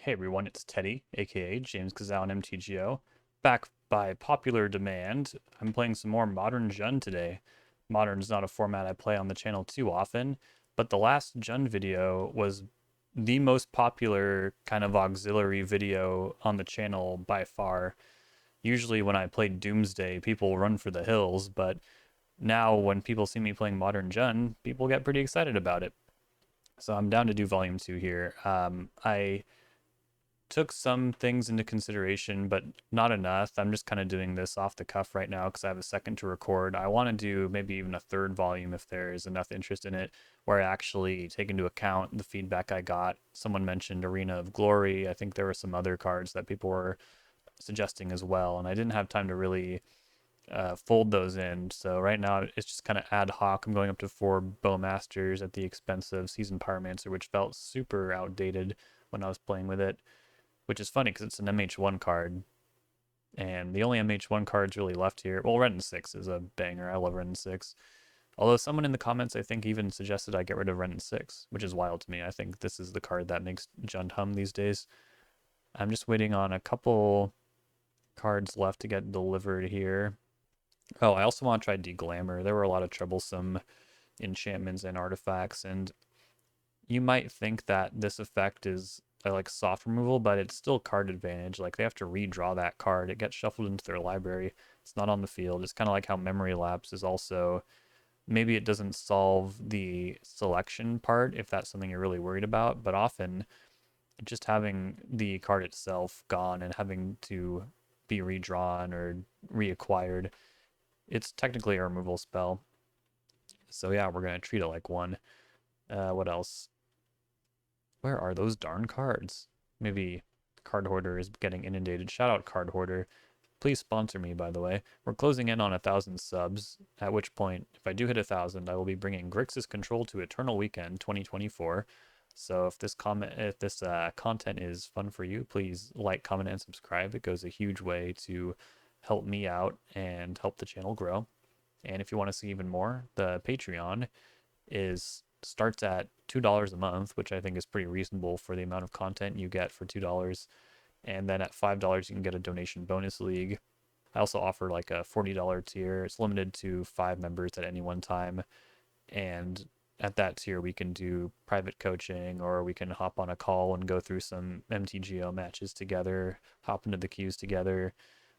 Hey everyone, it's Teddy, aka James Kazal on MTGO. Back by popular demand, I'm playing some more Modern Jund today. Modern's not a format I play on the channel too often, but the last Jund video was the most popular kind of auxiliary video on the channel by far. Usually when I play Doomsday, people run for the hills, but now when people see me playing Modern Jund, people get pretty excited about it. So I'm down to do Volume 2 here. I took some things into consideration, but not enough. I'm just kind of doing this off the cuff right now because I have a second to record. I want to do maybe even a third volume if there is enough interest in it, where I actually take into account the feedback I got. Someone mentioned Arena of Glory. I think there were some other cards that people were suggesting as well, and I didn't have time to really fold those in. So right now it's just kind of ad hoc. I'm going up to 4 Bowmasters at the expense of Seasoned Pyromancer, which felt super outdated when I was playing with it, which is funny because it's an MH1 card, and the only MH1 cards really left here. Well, Wrenn 6 is a banger. I love Wrenn 6. Although someone in the comments, I think, even suggested I get rid of Wrenn 6, which is wild to me. I think this is the card that makes Jund hum these days. I'm just waiting on a couple cards left to get delivered here. Oh, I also want to try Deglamour. There were a lot of troublesome enchantments and artifacts, and you might think that this effect is like soft removal, but it's still card advantage. Like they have to redraw that card. It gets shuffled into their library. It's not on the field. It's kind of like how memory lapse is also, maybe it doesn't solve the selection part if that's something you're really worried about, but often just having the card itself gone and having to be redrawn or reacquired, it's technically a removal spell. So yeah, we're gonna treat it like one. What else? Where are those darn cards? Maybe Card Hoarder is getting inundated. Shout out Card Hoarder. Please sponsor me, by the way. We're closing in on 1,000 subs, at which point, if I do hit 1,000, I will be bringing Grixis Control to Eternal Weekend 2024. So if this content is fun for you, please like, comment, and subscribe. It goes a huge way to help me out and help the channel grow. And if you want to see even more, the Patreon starts at $2 a month, which I think is pretty reasonable for the amount of content you get for $2. And then at $5, you can get a donation bonus league. I also offer like a $40 tier. It's limited to 5 members at any one time. And at that tier, we can do private coaching, or we can hop on a call and go through some MTGO matches together, hop into the queues together,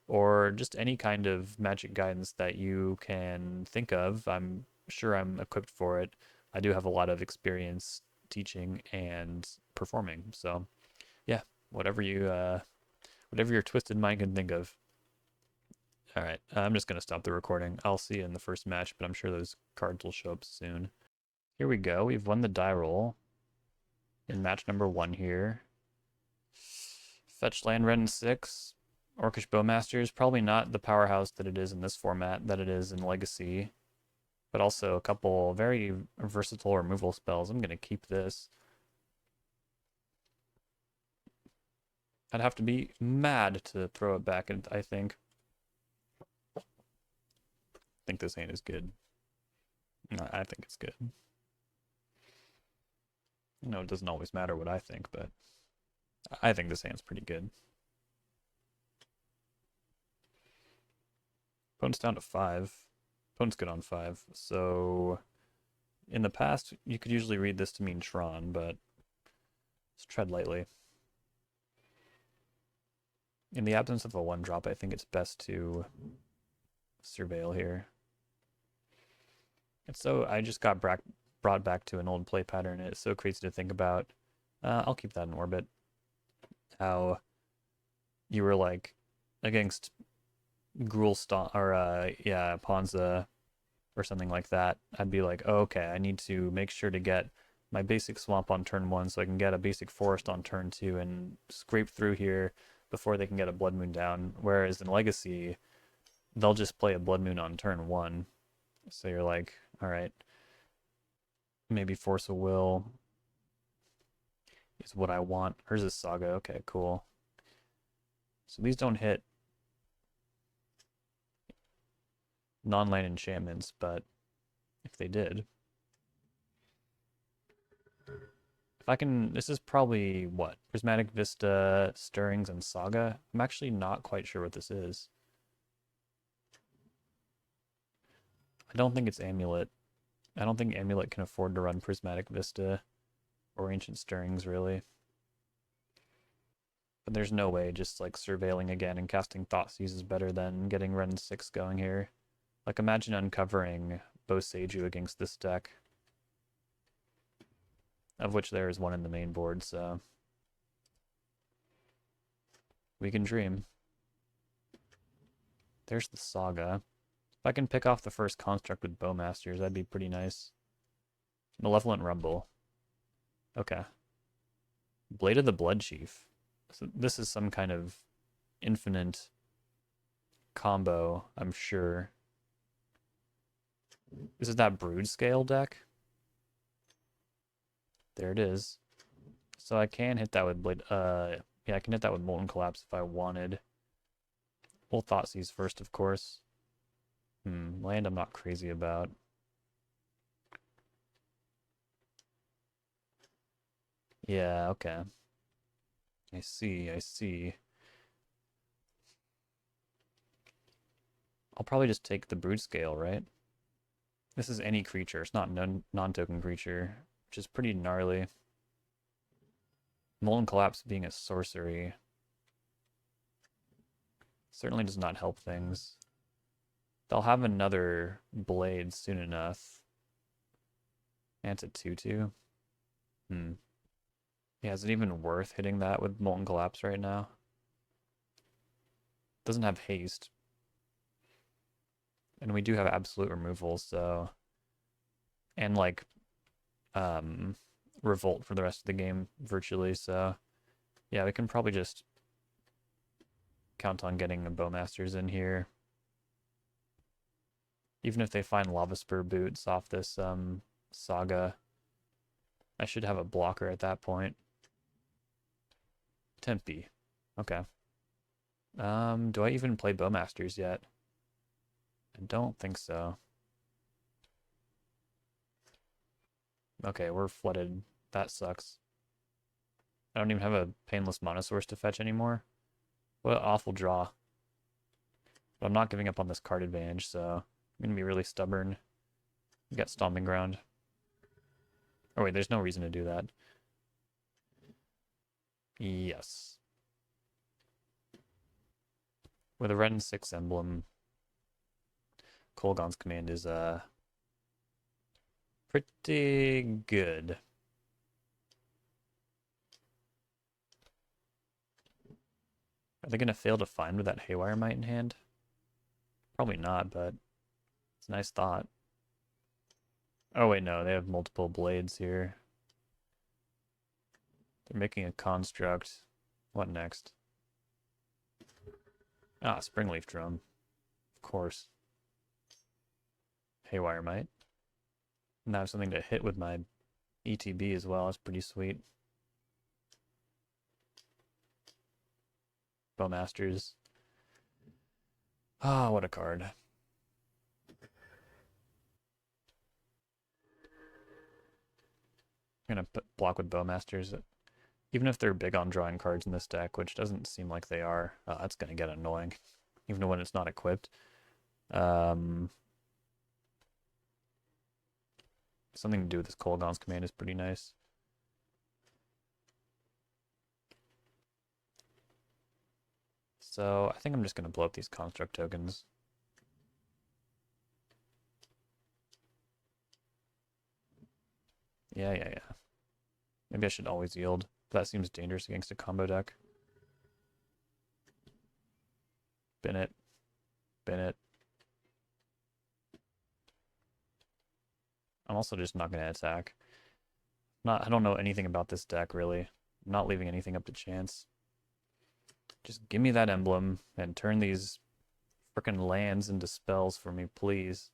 or just any kind of magic guidance that you can think of. I'm sure I'm equipped for it. I do have a lot of experience teaching and performing. So yeah, whatever your twisted mind can think of. All right, I'm just gonna stop the recording. I'll see you in the first match, but I'm sure those cards will show up soon. Here we go. We've won the die roll in match number 1 here. Fetch land Wrenn 6. Orcish Bowmasters, probably not the powerhouse that it is in this format, that it is in Legacy, but also a couple very versatile removal spells. I'm going to keep this. I'd have to be mad to throw it back, I think. I think this hand is good. I think it's good. You know, it doesn't always matter what I think, but I think this hand's pretty good. Opponent's down to 5. Opponent's good on 5. So in the past, you could usually read this to mean Tron, but let's tread lightly. In the absence of a 1-drop, I think it's best to surveil here. And so I just got brought back to an old play pattern. It's so crazy to think about. I'll keep that in orbit. How you were like against Gruulstomp or Ponza or something like that. I'd be like, oh, okay, I need to make sure to get my basic swamp on turn 1 so I can get a basic forest on turn 2 and scrape through here before they can get a Blood Moon down. Whereas in Legacy, they'll just play a Blood Moon on turn 1. So you're like, all right, maybe Force of Will is what I want. Hers is Saga. Okay, cool. So these don't hit non-land enchantments, but if they did, if If I can, this is probably what? Prismatic Vista, Stirrings, and Saga. I'm actually not quite sure what this is. I don't think it's Amulet. I don't think Amulet can afford to run Prismatic Vista or Ancient Stirrings, really. But there's no way just like surveilling again and casting Thoughtseize is better than getting Wrenn 6 going here. Like imagine uncovering Boseiju against this deck. Of which there is one in the main board, so we can dream. There's the Saga. If I can pick off the first construct with Bowmasters, that'd be pretty nice. Malevolent Rumble. Okay. Blade of the Bloodchief. So this is some kind of infinite combo, I'm sure. This is that Brood Scale deck. There it is. So I can hit that with Blade. Yeah, I can hit that with Molten Collapse if I wanted. We'll Thoughtseize first, of course. Land I'm not crazy about. Yeah, okay. I see, I see. I'll probably just take the Brood Scale, right? This is any creature. It's not non-token creature, which is pretty gnarly. Molten Collapse being a sorcery certainly does not help things. They'll have another Blade soon enough. And it's a 2/2. Yeah, is it even worth hitting that with Molten Collapse right now? Doesn't have haste. And we do have absolute removal, so... And, like, Revolt for the rest of the game, virtually, so... Yeah, we can probably just count on getting a Bowmasters in here. Even if they find Lava Spur boots off this, Saga, I should have a blocker at that point. Tempe. Okay. Do I even play Bowmasters yet? I don't think so. Okay, we're flooded. That sucks. I don't even have a Painless Monosaurus to fetch anymore. What an awful draw. But I'm not giving up on this card advantage, so I'm going to be really stubborn. We got Stomping Ground. Oh wait, there's no reason to do that. Yes. With a Wrenn 6 emblem, Kolaghan's Command is pretty good. Are they going to fail to find with that Haywire Might in hand? Probably not, but it's a nice thought. Oh wait, no, they have multiple blades here. They're making a construct. What next? Ah, Springleaf Drum. Of course. Haywire Might. And I have something to hit with my ETB as well. That's pretty sweet. Bowmasters. Ah, what a card. I'm going to block with Bowmasters. Even if they're big on drawing cards in this deck, which doesn't seem like they are, that's going to get annoying. Even when it's not equipped. Something to do with this Kolaghan's Command is pretty nice. So I think I'm just going to blow up these construct tokens. Yeah. Maybe I should always yield. That seems dangerous against a combo deck. Bin it. I'm also just not going to attack. I don't know anything about this deck, really. I'm not leaving anything up to chance. Just give me that emblem and turn these frickin' lands into spells for me, please.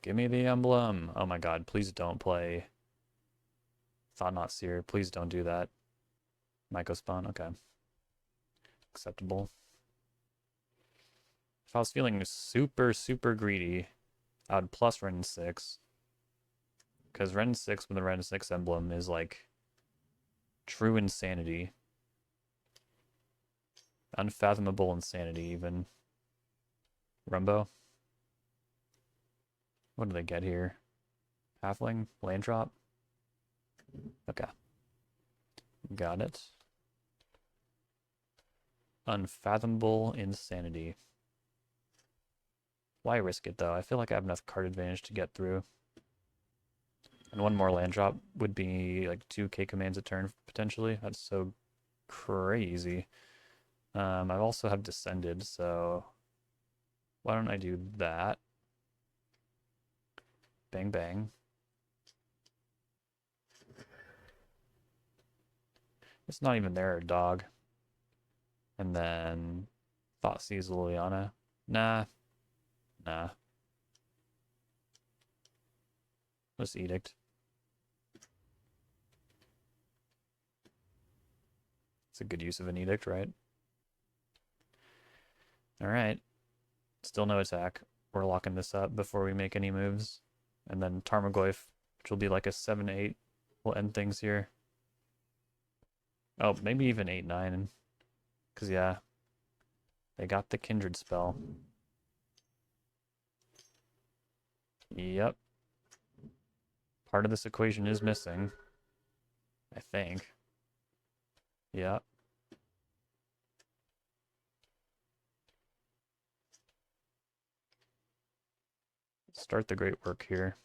Give me the emblem. Oh my god, please don't play Thought Not Seer. Please don't do that. Myco Spawn, okay. Acceptable. If I was feeling super greedy, I would plus Wrenn 6. Because Wrenn 6 with the Wrenn 6 emblem is like true insanity. Unfathomable insanity, even. Rumbo? What do they get here? Halfling? Land drop? Okay. Got it. Unfathomable insanity. Why risk it, though? I feel like I have enough card advantage to get through. And one more land drop would be like 2k commands a turn, potentially. That's so crazy. I also have Descended, so why don't I do that? Bang, bang. It's not even there, dog. And then Thoughtseize Liliana. Nah. Nah. Let's Edict. It's a good use of an Edict, right? Alright. Still no attack. We're locking this up before we make any moves. And then Tarmogoyf, which will be like a 7-8. We'll end things here. Oh, maybe even 8-9. Because, yeah, they got the Kindred spell. Yep. Part of this equation is missing. I think. Yeah. Start the great work here.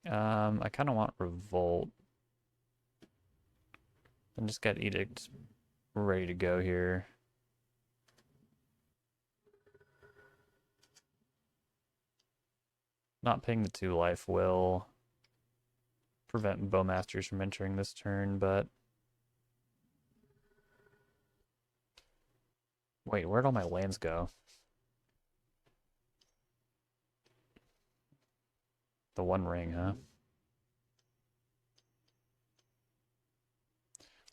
I kind of want Revolt. And just get Edict ready to go here. Not paying the 2 life will prevent Bowmasters from entering this turn, but... Wait, where'd all my lands go? The One Ring, huh?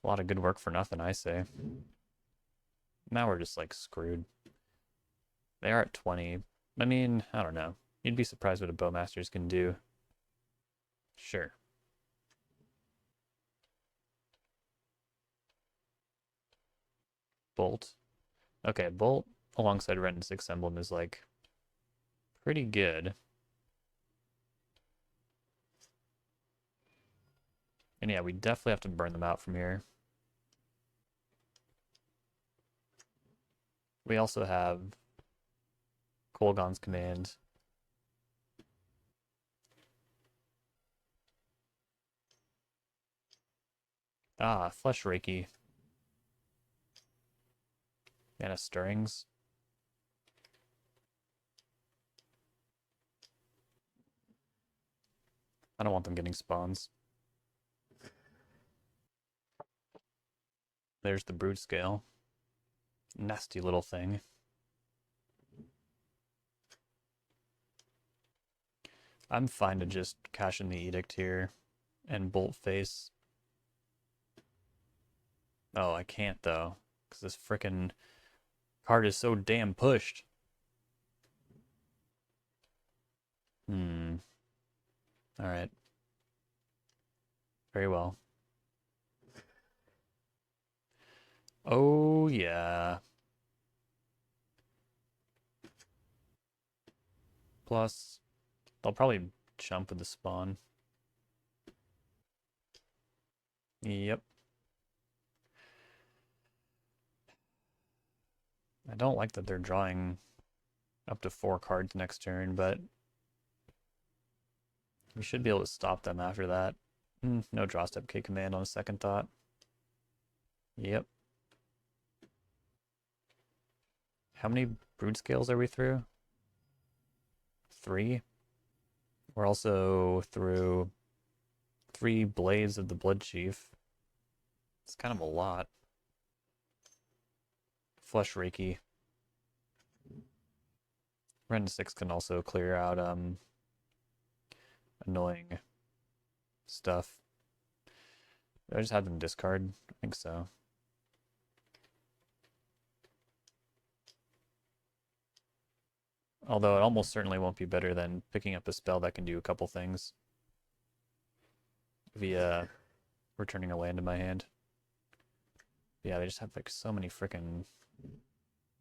A lot of good work for nothing, I say. Now we're just, like, screwed. They are at 20. I mean, I don't know. You'd be surprised what a Bowmasters can do. Sure. Bolt. Okay, Bolt alongside Wrenn 6 Emblem is, like, pretty good. And yeah, we definitely have to burn them out from here. We also have Kolaghan's Command. Ah, Flesh Reiki. Mana Stirrings. I don't want them getting spawns. There's the Brood Scale. Nasty little thing. I'm fine to just cash in the Edict here and Bolt Face. Oh, I can't though, because this frickin' card is so damn pushed. Alright. Very well. Oh, yeah. Plus, they'll probably jump with the spawn. Yep. I don't like that they're drawing up to 4 cards next turn, but we should be able to stop them after that. No draw step K command on a second thought. Yep. How many Brood Scales are we through? 3? We're also through 3 Blades of the Blood Chief. It's kind of a lot. Flesh Reiki. Wrenn 6 can also clear out annoying stuff. Did I just have them discard? I think so. Although it almost certainly won't be better than picking up a spell that can do a couple things via returning a land in my hand. Yeah, they just have like so many freaking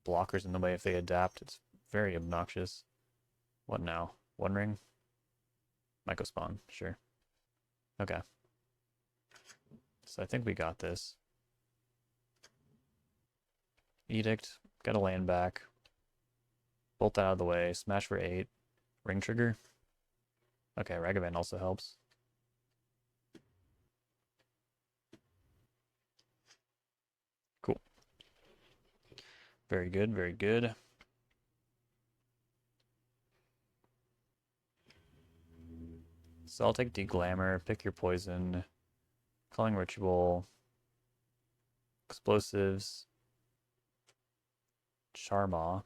blockers in the way if they adapt. It's very obnoxious. What now? One ring? Myco spawn, sure. Okay. So I think we got this. Edict, got a land back. Bolt that out of the way, smash for 8. Ring trigger. Okay, Ragavan also helps. Cool. Very good, very good. So I'll take Deglamour, pick your poison, Culling Ritual, Explosives, Charmaw,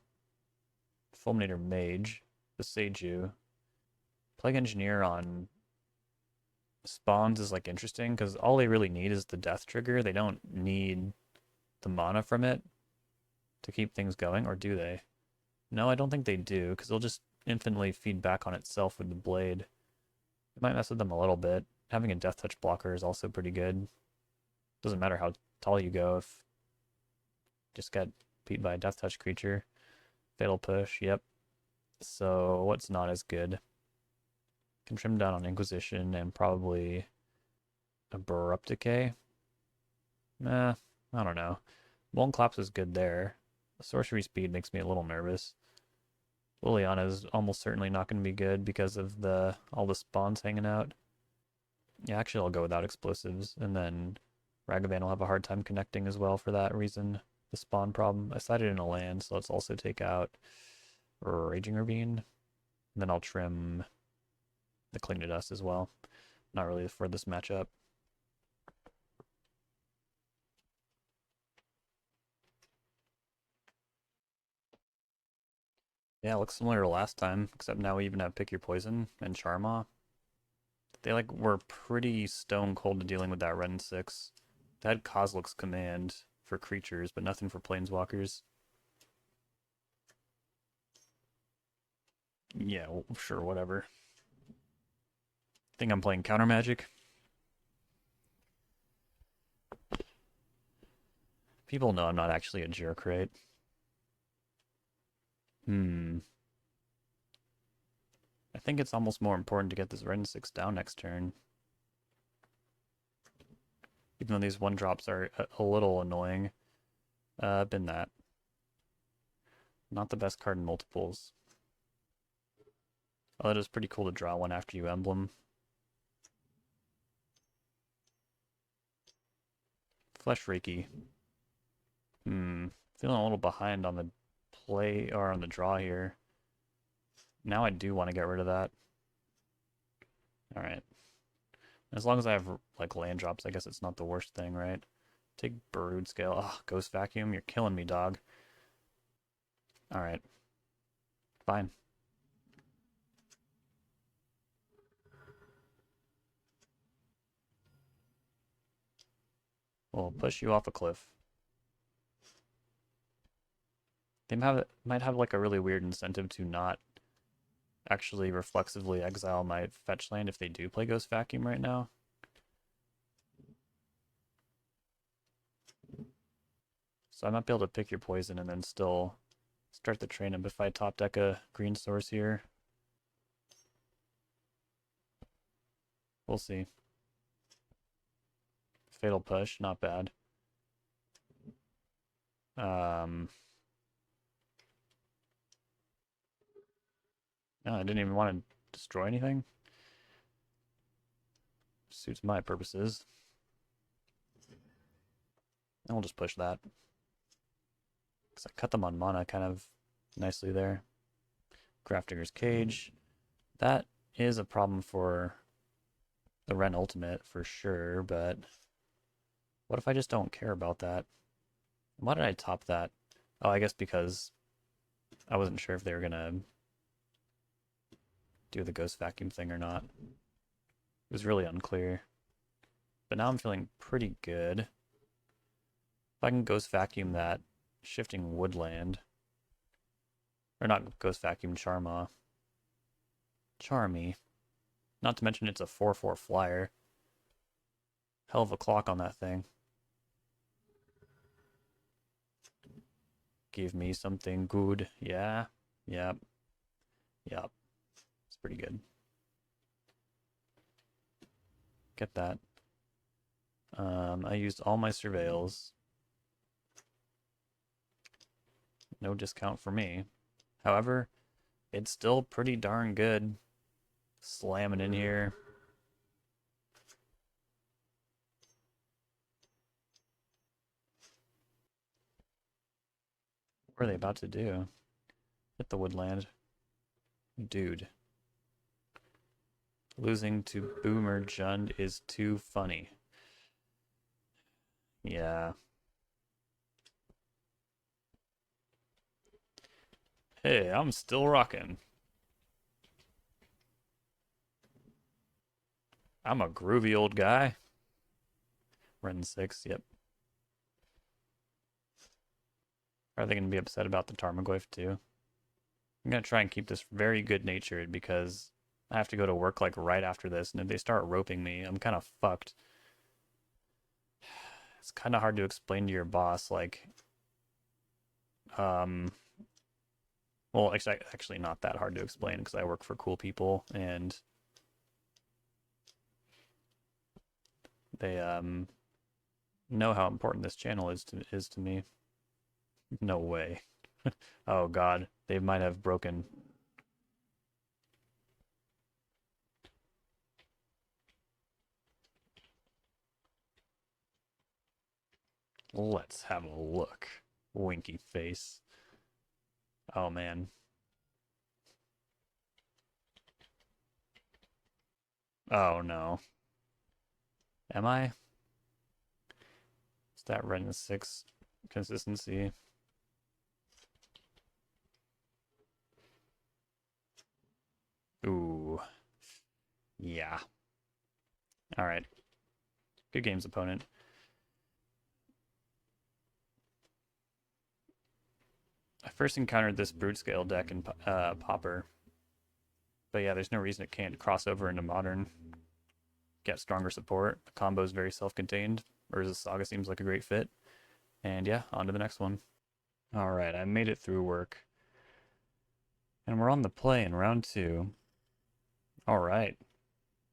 Fulminator Mage, Beseiju. Plague Engineer on spawns is like interesting because all they really need is the death trigger. They don't need the mana from it to keep things going, or do they? No, I don't think they do because they'll just infinitely feed back on itself with the blade. It might mess with them a little bit. Having a death touch blocker is also pretty good. Doesn't matter how tall you go if you just get beat by a death touch creature. Fatal push, yep. So what's not as good? Can trim down on Inquisition and probably Abrupt Decay. I don't know. Molten Collapse is good there. The sorcery speed makes me a little nervous. Liliana is almost certainly not going to be good because of all the spawns hanging out. Yeah, actually I'll go without explosives, and then Ragavan will have a hard time connecting as well for that reason. The spawn problem. I sided in a land, so let's also take out Raging Ravine. And then I'll trim the Cling to Dust as well. Not really for this matchup. Yeah, it looks similar to last time, except now we even have Pick Your Poison and Charmaw. They like were pretty stone cold to dealing with that Wrenn 6. They had Kozilek's Command for creatures, but nothing for planeswalkers. Yeah, well, sure, whatever. Think I'm playing counter magic. People know I'm not actually a jerk, right? I think it's almost more important to get this Wrenn 6 down next turn. Even though these 1-drops are a little annoying. Been that. Not the best card in multiples. Oh, it is pretty cool to draw one after you emblem. Flesh Reiki. Feeling a little behind on the play or on the draw here. Now I do want to get rid of that. Alright. As long as I have like land drops, I guess it's not the worst thing, right? Take Brood Scale. Ugh, Ghost Vacuum, you're killing me, dog. Alright. Fine. We'll push you off a cliff. They might have like a really weird incentive to not actually reflexively exile my fetch land if they do play Ghost Vacuum right now. So I might be able to pick your poison and then still start the train up if I top deck a green source here. We'll see. Fatal Push, not bad. No, I didn't even want to destroy anything. Suits my purposes. And we'll just push that. Because I cut them on mana kind of nicely there. Grafdigger's Cage. That is a problem for the Wrenn Ultimate for sure, but what if I just don't care about that? Why did I top that? Oh, I guess because I wasn't sure if they were going to do the Ghost Vacuum thing or not. It was really unclear. But now I'm feeling pretty good. If I can Ghost Vacuum that Shifting Woodland, Or not Ghost Vacuum, Charma. Charmy. Not to mention it's a 4/4 flyer. Hell of a clock on that thing. Give me something good. Yeah. Yep. Yep. It's pretty good. Get that. I used all my surveils. No discount for me. However, it's still pretty darn good. Slamming in here. What are they about to do? Hit the woodland. Dude. Losing to Boomer Jund is too funny. Yeah. Hey, I'm still rocking. I'm a groovy old guy. Wrenn 6, yep. Are they going to be upset about the Tarmogoyf too? I'm going to try and keep this very good natured because I have to go to work like right after this, and if they start roping me, I'm kind of fucked. It's kind of hard to explain to your boss, like, well, actually not that hard to explain because I work for cool people and they know how important this channel is to me. No way. Oh God, they might have broken. Let's have a look. Winky face. Oh man. Oh no. Am I? Is that Wrenn 6 consistency? Ooh. Yeah. Alright. Good games, opponent. I first encountered this Brute Scale deck in Pauper. But yeah, there's no reason it can't cross over into Modern. Get stronger support. The combo is very self-contained. Urza Saga seems like a great fit. And yeah, on to the next one. Alright, I made it through work. And we're on the play in round 2. Alright.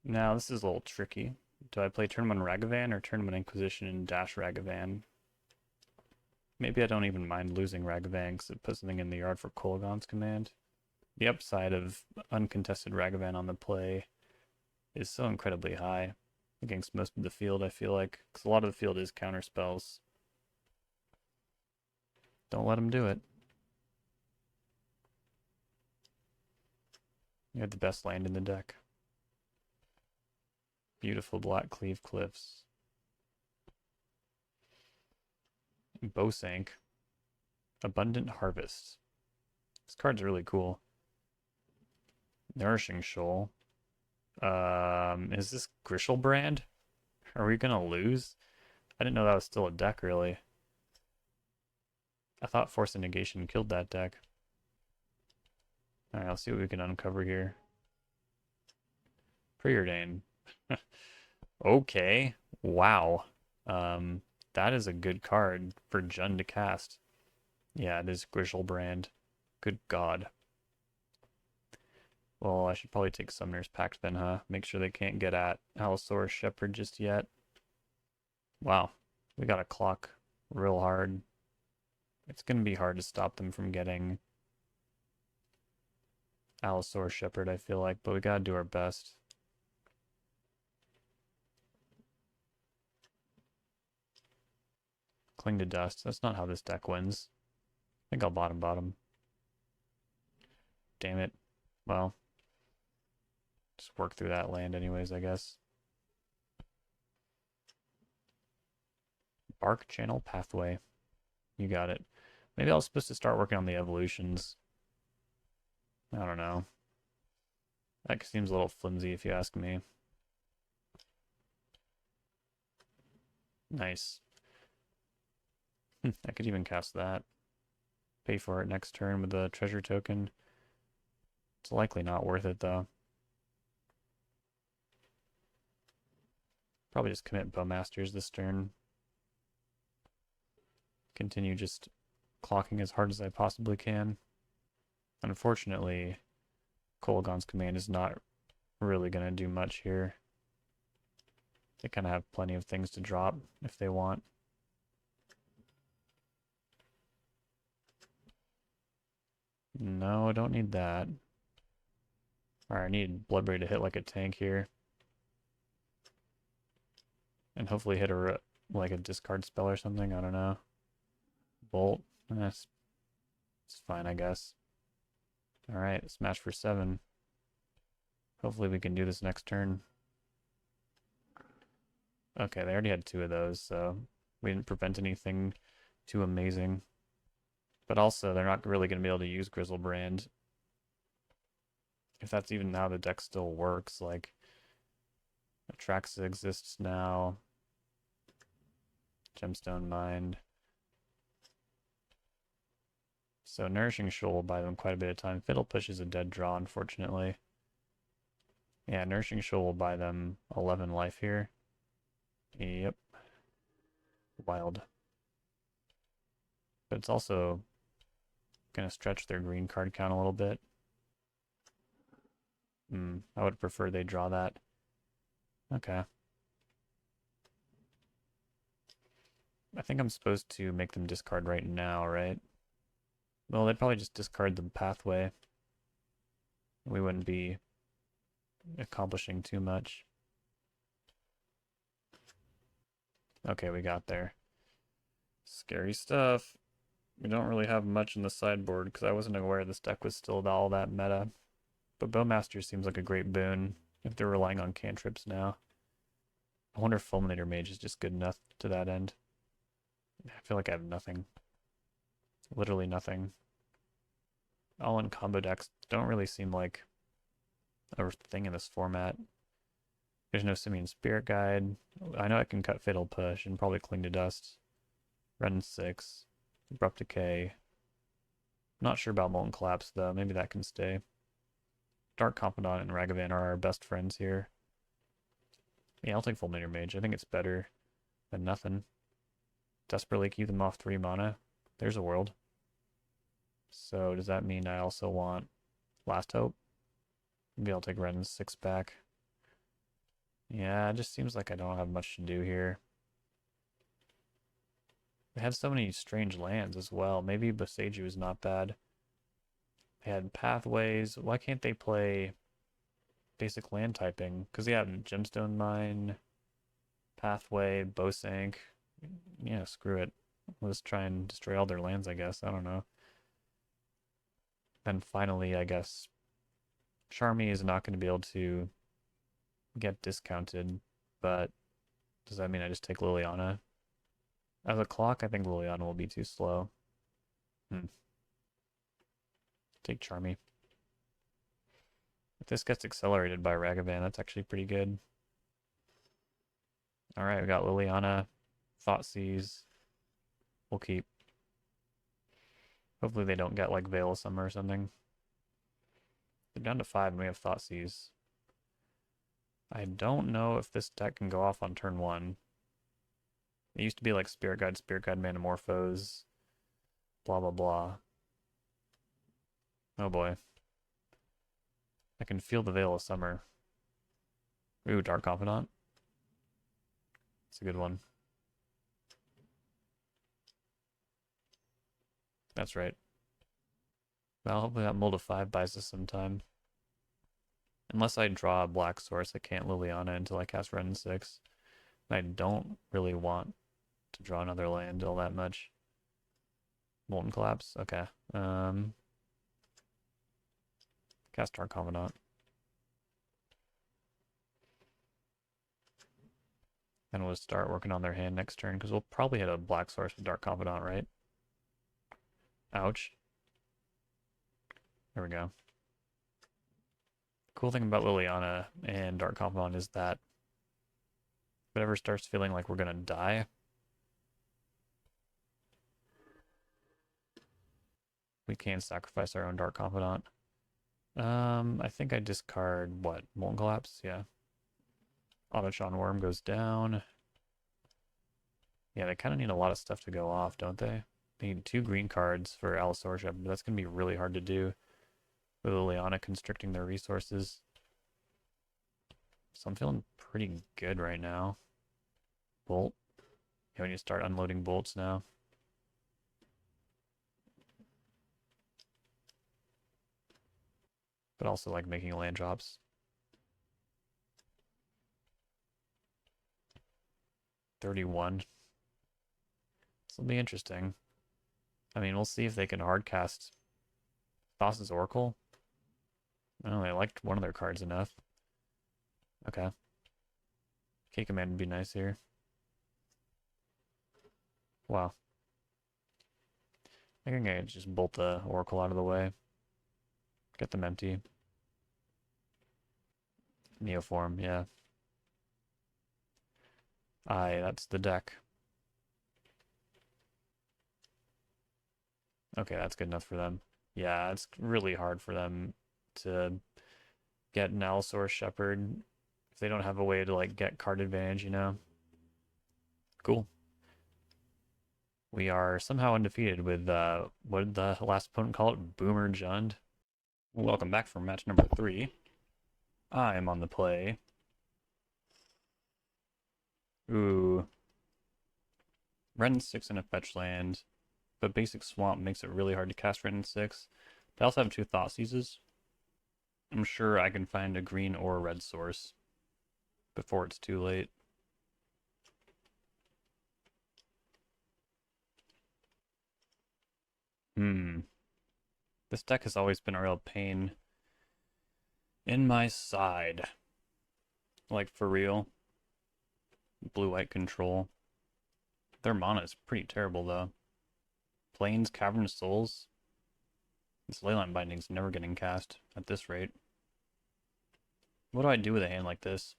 Now, this is a little tricky. Do I play Tournament Ragavan or Tournament Inquisition and dash Ragavan? Maybe I don't even mind losing Ragavan because it puts something in the yard for Kolaghan's command. The upside of uncontested Ragavan on the play is so incredibly high against most of the field, I feel like. Because a lot of the field is counter spells. Don't let him do it. You have the best land in the deck. Beautiful Black Cleave Cliffs. Bowsank. Abundant Harvest. This card's really cool. Nourishing Shoal. Is this Griselbrand? Are we gonna lose? I didn't know that was still a deck, really. I thought Force of Negation killed that deck. Alright, I'll see what we can uncover here. Preordain. Okay. Wow. That is a good card for Jund to cast. Yeah, it is Griselbrand. Good God. Well, I should probably take Summoner's Pact then, huh? Make sure they can't get at Allosaurus Shepherd just yet. Wow. We got a clock real hard. It's going to be hard to stop them from getting Allosaurus Shepherd, I feel like, but we got to do our best. Cling to Dust. That's not how this deck wins. I think I'll bottom. Damn it. Well, just work through that land anyways, I guess. Bark Channel Pathway. You got it. Maybe I was supposed to start working on the evolutions. I don't know. That seems a little flimsy if you ask me. Nice. I could even cast that. Pay for it next turn with the treasure token. It's likely not worth it though. Probably just commit Bowmasters this turn. Continue just clocking as hard as I possibly can. Unfortunately, Kolaghan's Command is not really going to do much here. They kind of have plenty of things to drop if they want. No, I don't need that. Alright, I need Bloodbraid to hit like a tank here. And hopefully hit like a discard spell or something, I don't know. Bolt, it's fine, I guess. Alright, smash for 7. Hopefully we can do this next turn. Okay, they already had 2 of those, so we didn't prevent anything too amazing. But also, they're not really going to be able to use Grizzlebrand. If that's even how the deck still works, like, Atraxa exists now. Gemstone Mine. So Nourishing Shoal will buy them quite a bit of time. Fiddle Push is a dead draw, unfortunately. Yeah, Nourishing Shoal will buy them 11 life here. Yep. Wild. But it's also going to stretch their green card count a little bit. I would prefer they draw that. Okay. I think I'm supposed to make them discard right now, right? Well, they'd probably just discard the pathway. We wouldn't be accomplishing too much. Okay, we got there. Scary stuff. We don't really have much in the sideboard because I wasn't aware this deck was still all that meta. But Bowmaster seems like a great boon if they're relying on cantrips now. I wonder if Fulminator Mage is just good enough to that end. I feel like I have nothing. Literally nothing. All-in combo decks don't really seem like a thing in this format. There's no Simian Spirit Guide. I know I can cut Fatal Push and probably Cling to Dust. Wrenn 6. Abrupt Decay. Not sure about Molten Collapse though. Maybe that can stay. Dark Confidant and Ragavan are our best friends here. Yeah, I'll take Fulminator Mage. I think it's better than nothing. Desperately keep them off 3 mana. There's a world. So does that mean I also want Last Hope? Maybe I'll take Wrenn 6 back. Yeah, it just seems like I don't have much to do here. They have so many strange lands as well. Maybe Boseiju is not bad. They had Pathways. Why can't they play basic land typing? Because they have Gemstone Mine, Pathway, Bosank. Yeah, screw it. Let's try and destroy all their lands, I guess. I don't know. Then finally, I guess, Charmy is not going to be able to get discounted, but does that mean I just take Liliana? As a clock, I think Liliana will be too slow. Take Charmy. If this gets accelerated by Ragavan, that's actually pretty good. Alright, we got Liliana, Thoughtseize. We'll keep. Hopefully they don't get like Veil of Summer or something. They're down to 5 and we have Thoughtseize. I don't know if this deck can go off on turn 1. It used to be like Spirit Guide, Manamorphose, blah blah blah. Oh boy. I can feel the Veil of Summer. Ooh, Dark Confidant. It's a good one. That's right. Well, hopefully that Mold of 5 buys us some time. Unless I draw a black source, I can't Liliana until I cast Wrenn 6. I don't really want to draw another land all that much. Molten Collapse? Okay. Cast Dark Confidant. And we'll start working on their hand next turn, because we'll probably hit a black source with Dark Confidant, right? Ouch. There we go. Cool thing about Liliana and Dark Confidant is that if it ever starts feeling like we're gonna die, We can't sacrifice our own Dark Confidant. I think I discard, what, Molten Collapse? Yeah. Autochon Worm goes down. Yeah, they kind of need a lot of stuff to go off, don't they? They need 2 green cards for Allosaurus Shepherd, but that's going to be really hard to do with Liliana constricting their resources. So I'm feeling pretty good right now. Bolt. Yeah, we need to start unloading bolts now. But also like making land drops. 31. This will be interesting. I mean, we'll see if they can hardcast Thassa's Oracle. Oh, they liked one of their cards enough. Okay. K command would be nice here. Wow. I think I could just bolt the Oracle out of the way. Get them empty. Neoform, yeah. Aye, that's the deck. Okay, that's good enough for them. Yeah, it's really hard for them to get an Allosaurus Shepherd if they don't have a way to like get card advantage, you know? Cool. We are somehow undefeated with, what did the last opponent call it? Boomer Jund. Welcome back for match number 3. I am on the play. Ooh. Wrenn 6 and a fetch land, but basic swamp makes it really hard to cast Wrenn 6. They also have 2 Thought Seizes. I'm sure I can find a green or a red source before it's too late. This deck has always been a real pain in my side. Like, for real. Blue-white control. Their mana is pretty terrible, though. Plains, Cavern of Souls. This Leyline Binding's never getting cast at this rate. What do I do with a hand like this?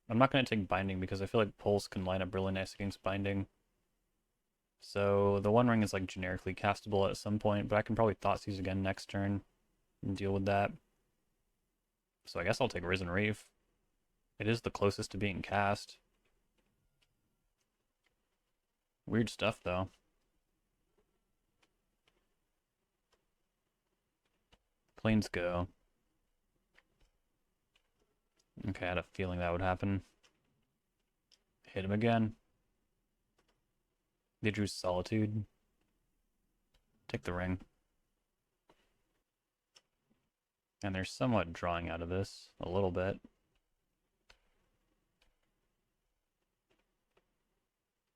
I'm not going to take Binding because I feel like Pulse can line up really nice against Binding. So the One Ring is like generically castable at some point, but I can probably Thoughtseize again next turn and deal with that. So I guess I'll take Risen Reef. It is the closest to being cast. Weird stuff, though. Planes go. Okay, I had a feeling that would happen. Hit him again. They drew Solitude. Take the ring. And they're somewhat drawing out of this a little bit.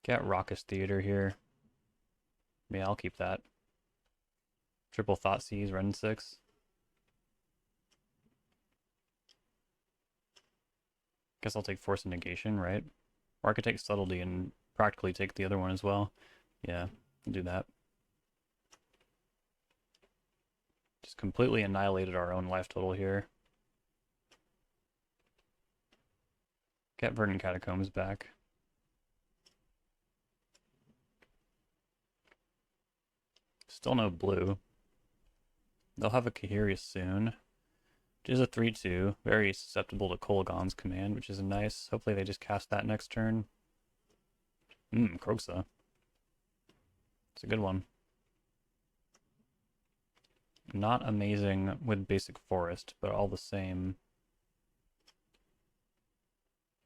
Get Raucous Theater here. Yeah, I'll keep that. Triple Thoughtseize, Wrenn 6. Guess I'll take Force and Negation, right? Or I could take Subtlety and practically take the other one as well. Yeah, I'll do that. Just completely annihilated our own life total here. Get Verdant Catacombs back. Still no blue. They'll have a Kahirius soon. Which is a 3-2. Very susceptible to Kolaghan's command, which is nice. Hopefully they just cast that next turn. Kroxa. It's a good one. Not amazing with basic forest, but all the same,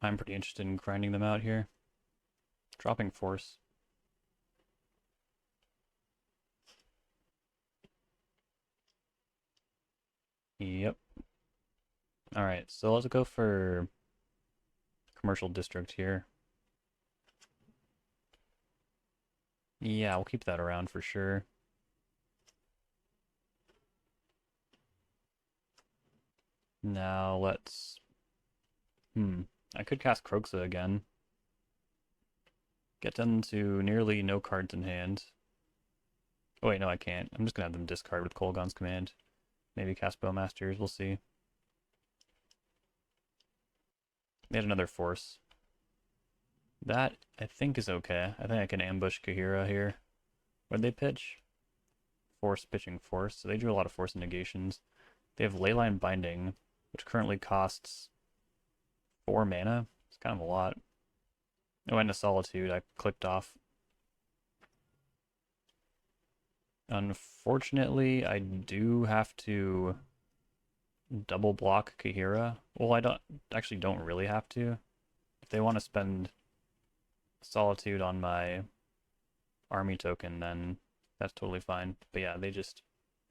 I'm pretty interested in grinding them out here. Dropping force. Yep. Alright, so let's go for commercial district here. Yeah, we'll keep that around for sure. Now let's... I could cast Kroxa again. Get them to nearly no cards in hand. Oh wait, no I can't. I'm just gonna have them discard with Kolaghan's command. Maybe cast Bowmasters, we'll see. They had another force. That, I think, is okay. I think I can ambush Kahira here. Where'd they pitch? Force, pitching Force. So they drew a lot of Force and negations. They have Leyline Binding, which currently costs 4 mana. It's kind of a lot. Oh, and a Solitude I clicked off. Unfortunately, I do have to double block Kahira. Well, I don't really have to. If they want to spend Solitude on my army token, then that's totally fine. But yeah, they just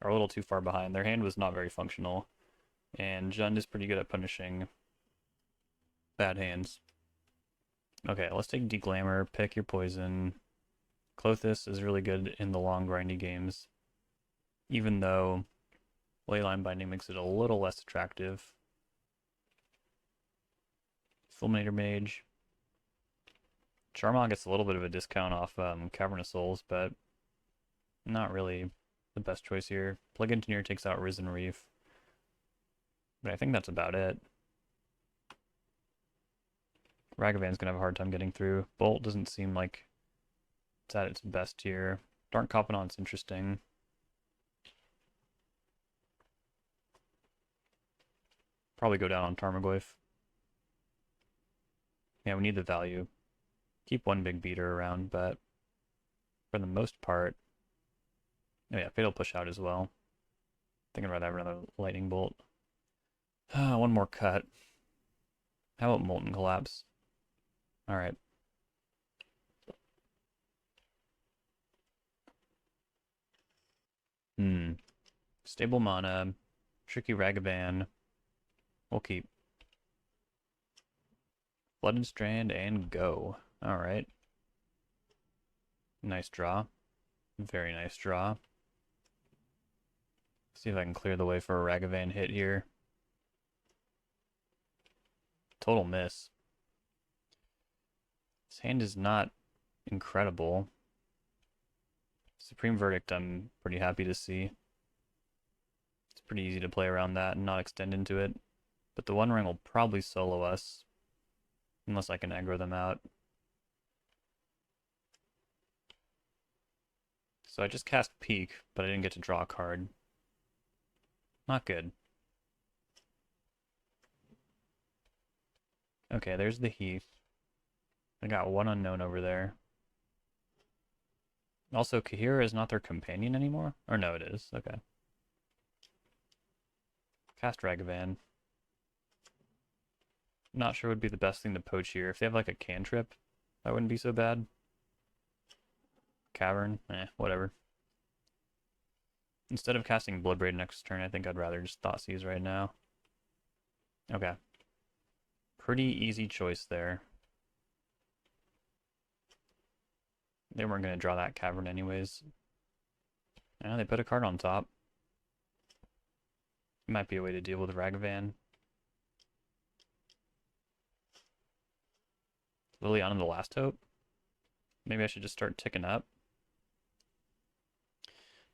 are a little too far behind. Their hand was not very functional, and Jund is pretty good at punishing bad hands. Okay, let's take Deglamour, pick your poison. Klothys is really good in the long grindy games, even though Leyline Binding makes it a little less attractive. Fulminator Mage. Charmog gets a little bit of a discount off Cavern of Souls, but not really the best choice here. Plague Engineer takes out Risen Reef. But I think that's about it. Ragavan's gonna have a hard time getting through. Bolt doesn't seem like it's at its best here. Dark Covenant's interesting. Probably go down on Tarmogoyf. Yeah, we need the value. Keep one big beater around, but for the most part... Oh yeah, Fatal Push Out as well. I think I'd rather have another Lightning Bolt. One more cut. How about Molten Collapse? Alright. Stable mana. Tricky Ragavan. We'll keep. Flooded Strand and go. Alright. Nice draw. Very nice draw. See if I can clear the way for a Ragavan hit here. Total miss. This hand is not incredible. Supreme Verdict I'm pretty happy to see. It's pretty easy to play around that and not extend into it. But the One Ring will probably solo us. Unless I can aggro them out. So I just cast Peek, but I didn't get to draw a card. Not good. Okay, there's the Heath. I got one unknown over there. Also, Kahira is not their companion anymore? Or no, it is. Okay. Cast Ragavan. Not sure would be the best thing to poach here. If they have like a cantrip, that wouldn't be so bad. Cavern, whatever. Instead of casting Bloodbraid next turn, I think I'd rather just Thoughtseize right now. Okay. Pretty easy choice there. They weren't going to draw that Cavern anyways. They put a card on top. Might be a way to deal with Ragavan. Liliana the Last Hope? Maybe I should just start ticking up.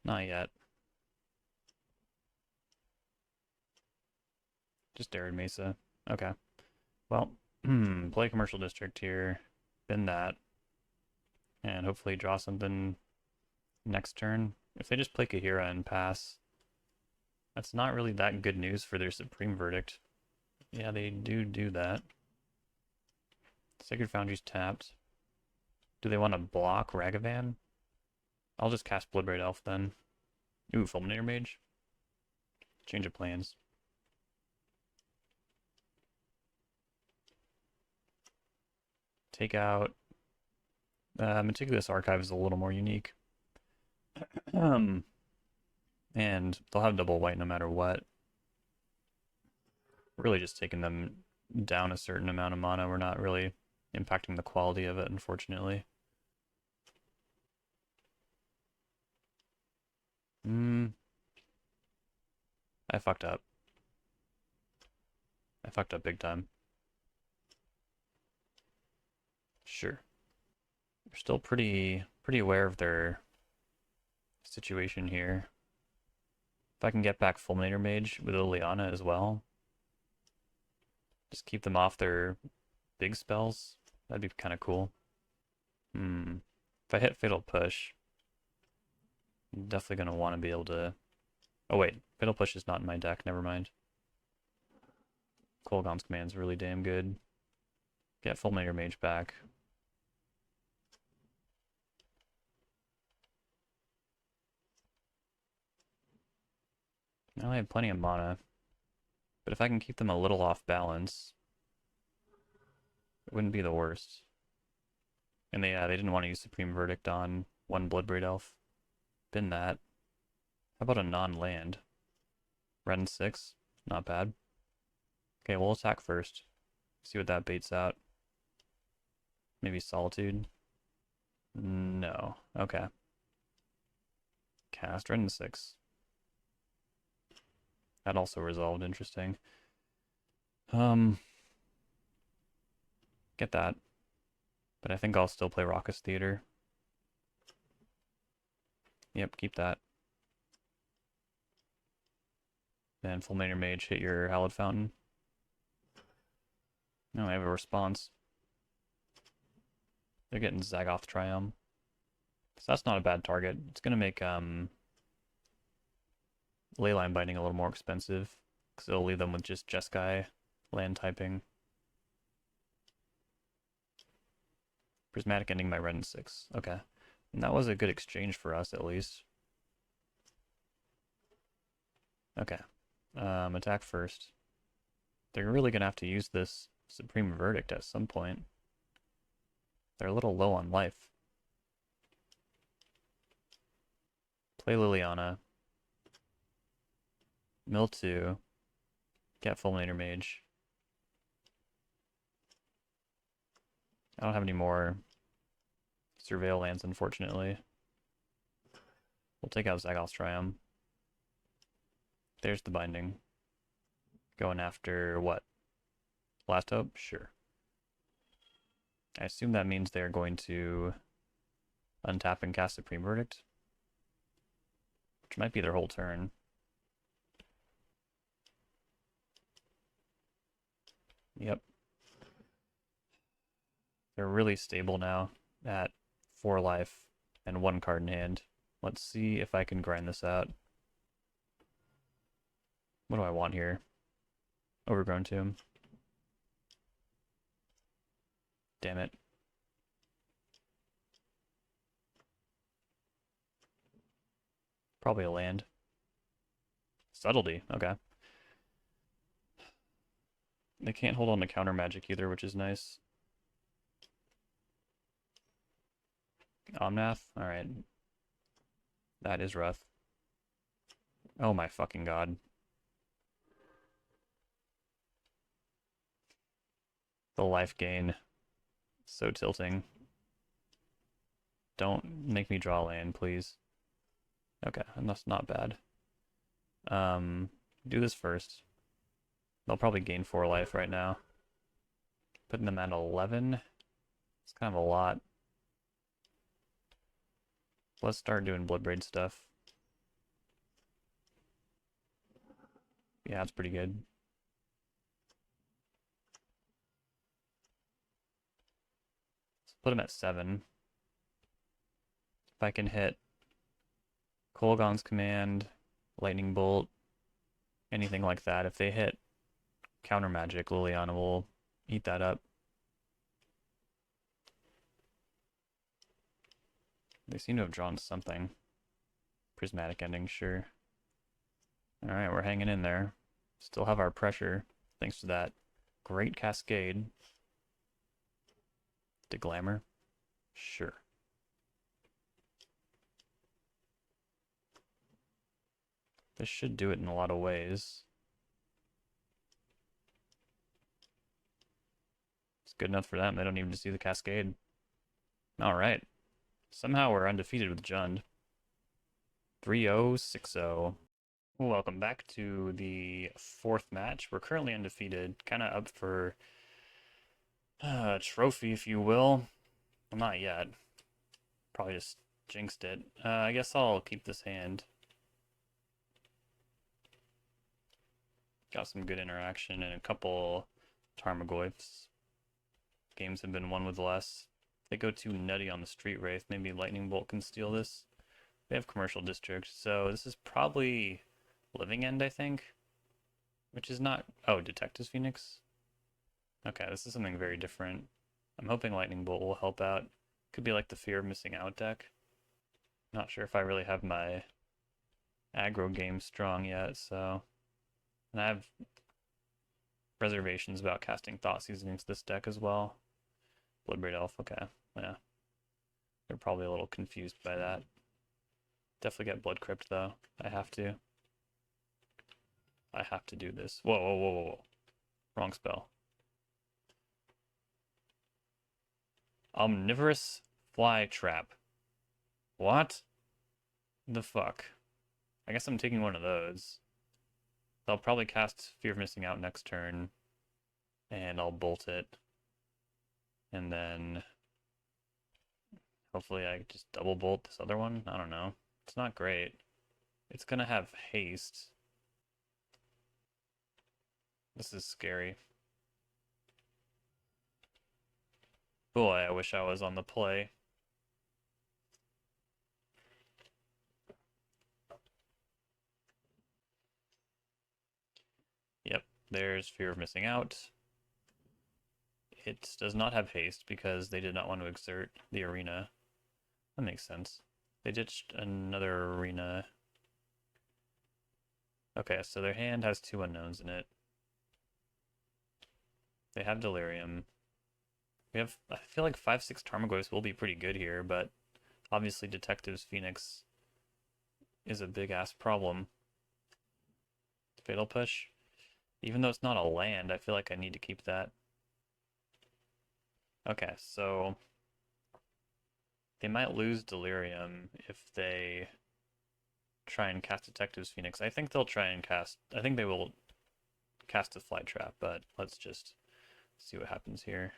Not yet. Just Arid Mesa. Okay. Well, play Commercial District here. Bin that. And hopefully draw something next turn. If they just play Kahira and pass, that's not really that good news for their Supreme Verdict. Yeah, they do that. Sacred Foundry's tapped. Do they want to block Ragavan? I'll just cast Bloodbraid Elf then. Ooh, Fulminator Mage. Change of plans. Take out... Meticulous Archive is a little more unique. And they'll have double white no matter what. Really just taking them down a certain amount of mana. We're not really impacting the quality of it, unfortunately. I fucked up. I fucked up big time. Sure. They're still pretty aware of their situation here. If I can get back Fulminator Mage with Liliana as well, just keep them off their big spells, that'd be kind of cool. If I hit Fatal Push, I'm definitely going to want to be able to... Oh wait, Fatal Push is not in my deck, never mind. Kolaghan's Command's really damn good. Get Fulminator Mage back. I have plenty of mana, but if I can keep them a little off balance, it wouldn't be the worst. And they didn't want to use Supreme Verdict on one Bloodbraid Elf. Been that. How about a non-land? Wrenn 6, not bad. Okay, we'll attack first. See what that baits out. Maybe Solitude? No. Okay. Cast Wrenn 6. That also resolved, interesting. Get that. But I think I'll still play Raucous Theater. Yep, keep that. Then Fulminator Mage, hit your Hallowed Fountain. No, I have a response. They're getting Zagoth Triumph. So that's not a bad target. It's gonna make Leyline Binding a little more expensive, because it'll leave them with just Jeskai land typing. Prismatic Ending my Wrenn 6. Okay. And that was a good exchange for us, at least. Okay. Attack first. They're really gonna have to use this Supreme Verdict at some point. They're a little low on life. Play Liliana. Mill 2. Get Fulminator Mage. I don't have any more Surveil lands, unfortunately. We'll take out Zagoth's Triumph. There's the binding. Going after what? Last Hope? Sure. I assume that means they're going to untap and cast Supreme Verdict, which might be their whole turn. Yep. They're really stable now at 4 life and 1 card in hand. Let's see if I can grind this out. What do I want here? Overgrown Tomb. Damn it. Probably a land. Subtlety, okay. They can't hold on to counter magic either, which is nice. Omnath? Alright. That is rough. Oh my fucking god. The life gain. So tilting. Don't make me draw land, please. Okay, and that's not bad. Do this first. They'll probably gain 4 life right now. Putting them at 11. It's kind of a lot. Let's start doing Bloodbraid stuff. Yeah, that's pretty good. Let's put him at 7. If I can hit Kolaghan's Command, Lightning Bolt, anything like that, if they hit counter magic, Liliana will eat that up. They seem to have drawn something. Prismatic Ending, sure. Alright, we're hanging in there. Still have our pressure, thanks to that great Cascade. To Glamour? Sure. This should do it in a lot of ways. It's good enough for them. They don't even see the Cascade. Alright. Somehow we're undefeated with Jund. 3-0, 6-0. Welcome back to the 4th match. We're currently undefeated. Kind of up for a trophy, if you will. Well, not yet. Probably just jinxed it. I guess I'll keep this hand. Got some good interaction and a couple Tarmogoyfs. Games have been won with less. If they go too nutty on the Street Wraith, maybe Lightning Bolt can steal this. They have commercial district, so this is probably Living End, I think, which is not. Oh, Detectives Phoenix. Okay, this is something very different. I'm hoping Lightning Bolt will help out. Could be like the Fear of Missing Out deck. Not sure if I really have my aggro game strong yet, so. And I have reservations about casting Thoughtseize against this deck as well. Bloodbraid Elf, okay. Yeah. They're probably a little confused by that. Definitely get Blood Crypt though. I have to. I have to do this. Whoa, whoa, whoa, whoa, whoa. Wrong spell. Omnivorous Fly Trap. What the fuck? I guess I'm taking one of those. I'll probably cast Fear of Missing Out next turn, and I'll bolt it. And then hopefully I just double bolt this other one. I don't know. It's not great. It's gonna have haste. This is scary. Boy, I wish I was on the play. Yep, there's Fear of Missing Out. It does not have haste because they did not want to exert the arena. That makes sense. They ditched another arena. Okay, so their hand has 2 unknowns in it. They have Delirium. We have, I feel like 5/6 Tarmogoyfs will be pretty good here, but obviously Detectives Phoenix is a big ass problem. Fatal Push. Even though it's not a land, I feel like I need to keep that. Okay, so they might lose Delirium if they try and cast Detectives Phoenix. I think they'll try and cast, I think they will cast a Fly Trap, but let's just see what happens here.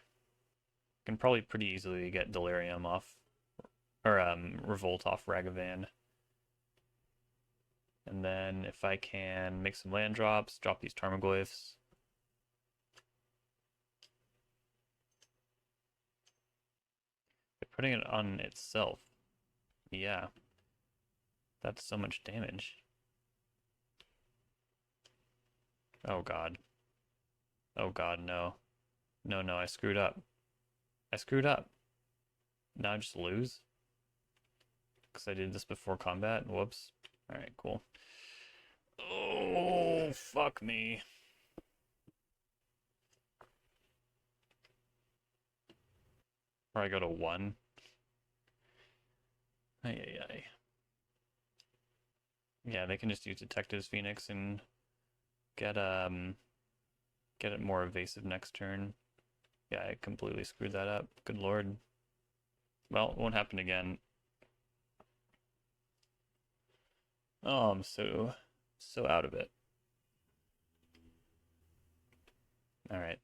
Can probably pretty easily get Delirium off, or Revolt off Ragavan. And then if I can make some land drops, drop these Tarmogoyfs. They're putting it on itself. Yeah. That's so much damage. Oh god. Oh god, no. No, no, I screwed up. I screwed up. Now I just lose? Because I did this before combat? Whoops. Alright, cool. Oh, fuck me. Or I go to 1. Ay, ay, ay. Yeah, they can just use Detectives Phoenix and get it more evasive next turn. Yeah, I completely screwed that up. Good lord. Well, it won't happen again. Oh, I'm so out of it. Alright.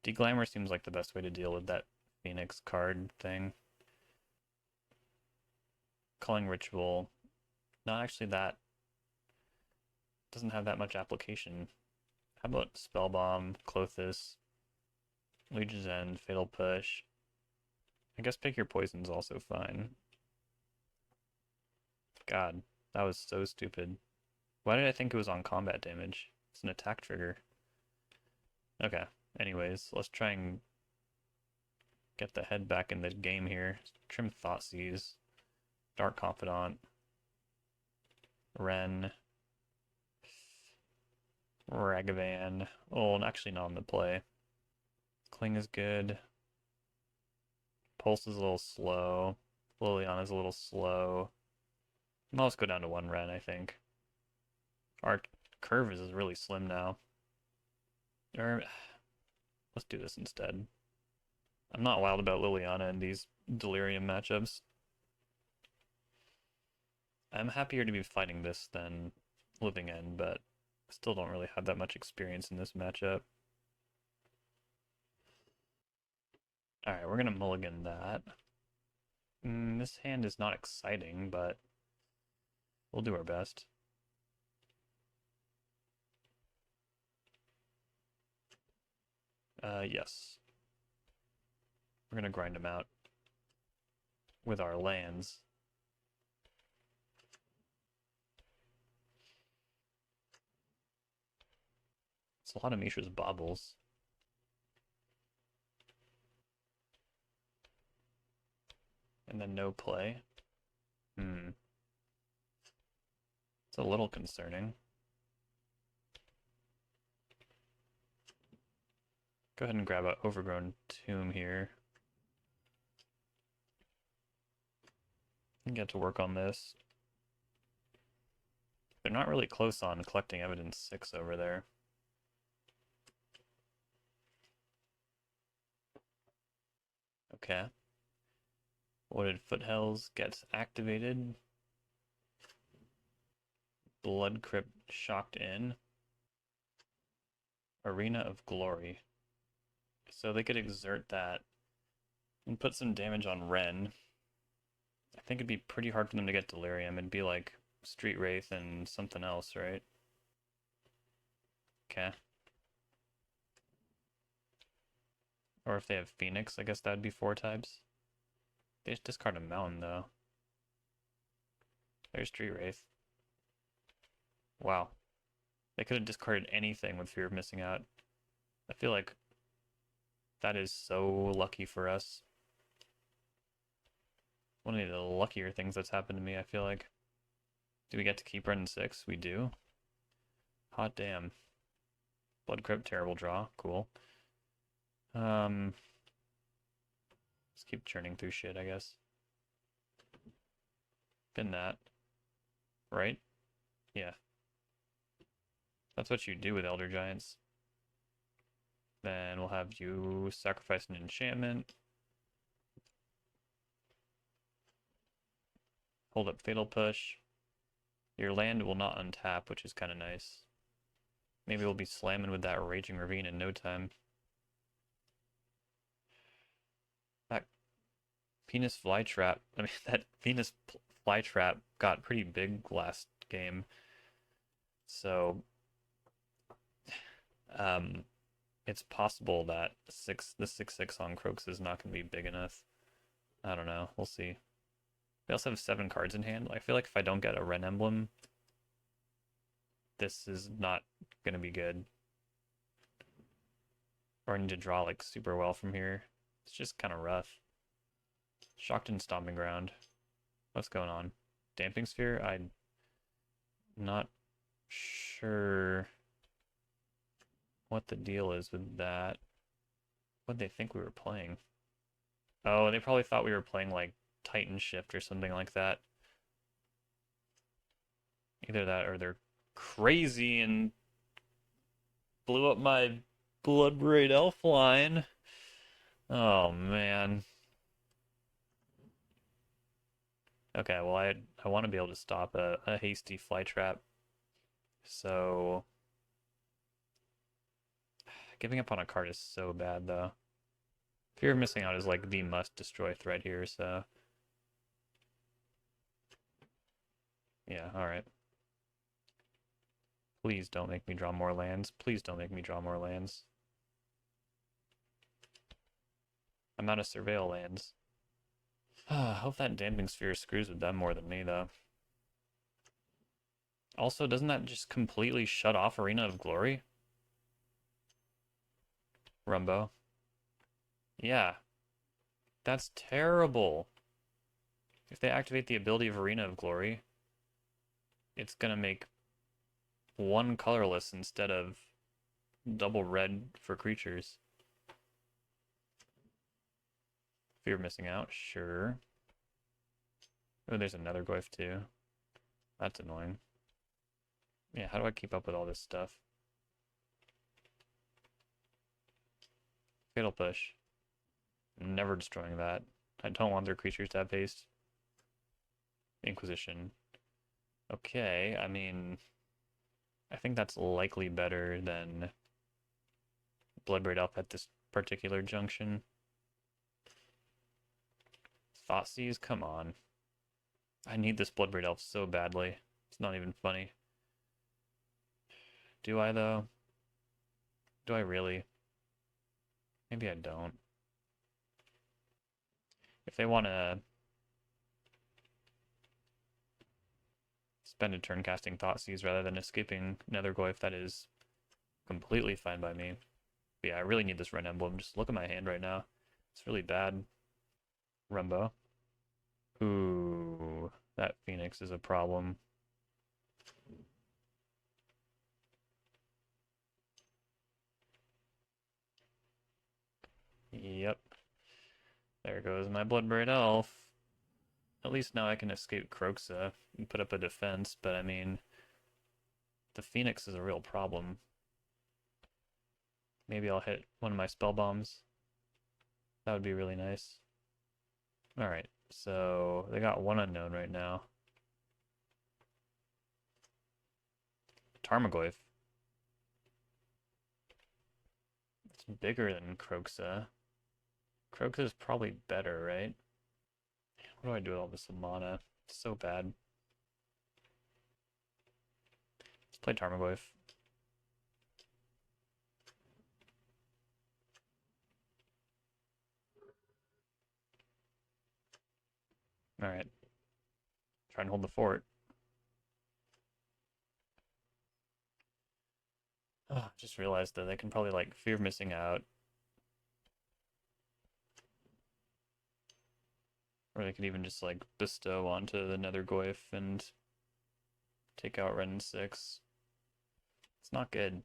Deglamour seems like the best way to deal with that Phoenix card thing. Culling Ritual. Not actually that. Doesn't have that much application. How about Spellbomb, Clothis, Legion's End, Fatal Push? I guess pick your poison's also fine. God, that was so stupid. Why did I think it was on combat damage? It's an attack trigger. Okay, anyways, let's try and get the head back in the game here. Trim Thoughtseize, Dark Confidant, Wrenn, Ragavan. Oh, actually not on the play. Cling is good. Pulse is a little slow. Liliana is a little slow. Well, let's go down to 1 Wrenn, I think. Our curve is really slim now. Or, let's do this instead. I'm not wild about Liliana in these Delirium matchups. I'm happier to be fighting this than Living End, but I still don't really have that much experience in this matchup. Alright, we're gonna mulligan that. This hand is not exciting, but we'll do our best. Yes. We're gonna grind them out with our lands. It's a lot of Mishra's baubles. And then no play. It's a little concerning. Go ahead and grab an overgrown tomb here. And get to work on this. They're not really close on collecting evidence 6 over there. Okay. Wooded Foothells gets activated. Blood Crypt shocked in. Arena of Glory. So they could exert that and put some damage on Wrenn. I think it'd be pretty hard for them to get Delirium. It'd be like Street Wraith and something else, right? Okay. Or if they have Phoenix, I guess that'd be 4 types. They just discard a Mountain, though. There's Street Wraith. Wow. They could have discarded anything with fear of missing out. I feel like that is so lucky for us. One of the luckier things that's happened to me, I feel like. Do we get to keep Wrenn 6? We do. Hot damn. Blood Crypt, terrible draw. Cool. Let's keep churning through shit, I guess. Bin that. Right? Yeah. That's what you do with Elder Giants. Then we'll have you sacrifice an enchantment. Hold up Fatal Push. Your land will not untap, which is kind of nice. Maybe we'll be slamming with that Raging Ravine in no time. That Venus Flytrap, that Venus Flytrap got pretty big last game. So, it's possible that the 6/6 on Croaks is not going to be big enough. I don't know. We'll see. We also have 7 cards in hand. I feel like if I don't get a Wrenn emblem, this is not going to be good. Or I need to draw like super well from here. It's just kind of rough. Shocked and Stomping Ground. What's going on? Damping Sphere? I'm not sure what the deal is with that. What'd they think we were playing? Oh, they probably thought we were playing like Titan Shift or something like that. Either that or they're crazy and blew up my Bloodbraid Elf line. Oh man. Okay, well I want to be able to stop a hasty Flytrap. So giving up on a card is so bad though. Fear of missing out is like the must destroy threat here, so yeah, alright. Please don't make me draw more lands. Please don't make me draw more lands. I'm out of Surveil lands. I hope that Damping Sphere screws with them more than me, though. Also, doesn't that just completely shut off Arena of Glory? Rumbo. Yeah. That's terrible. If they activate the ability of Arena of Glory, it's gonna make 1 colorless instead of double red for creatures. Fear of missing out, sure. Oh, there's another Goyf too. That's annoying. Yeah, how do I keep up with all this stuff? Fatal Push. I'm never destroying that. I don't want their creatures to have haste. Inquisition. Okay, I mean, I think that's likely better than Bloodbraid Elf at this particular junction. Thoughtseize, come on. I need this Bloodbraid Elf so badly. It's not even funny. Do I, though? Do I really? Maybe I don't. If they want to spend a turn casting Thoughtseize rather than escaping Nethergoyf, that is Completely fine by me. But yeah, I really need this Wrenn emblem. Just look at my hand right now. It's really bad. Rumbo. Ooh, that Phoenix is a problem. Yep. There goes my Bloodbraid Elf. At least now I can escape Kroxa and put up a defense, but I mean, the Phoenix is a real problem. Maybe I'll hit one of my spell bombs. That would be really nice. Alright, so they got one unknown right now. Tarmogoyf. It's bigger than Kroxa. Kroxa is probably better, right? What do I do with all this mana? It's so bad. Let's play Tarmogoyf. Alright. Try and hold the fort. Oh, just realized that they can probably like fear of missing out. Or they could even just like bestow onto the Nethergoyf and take out Wrenn 6. It's not good.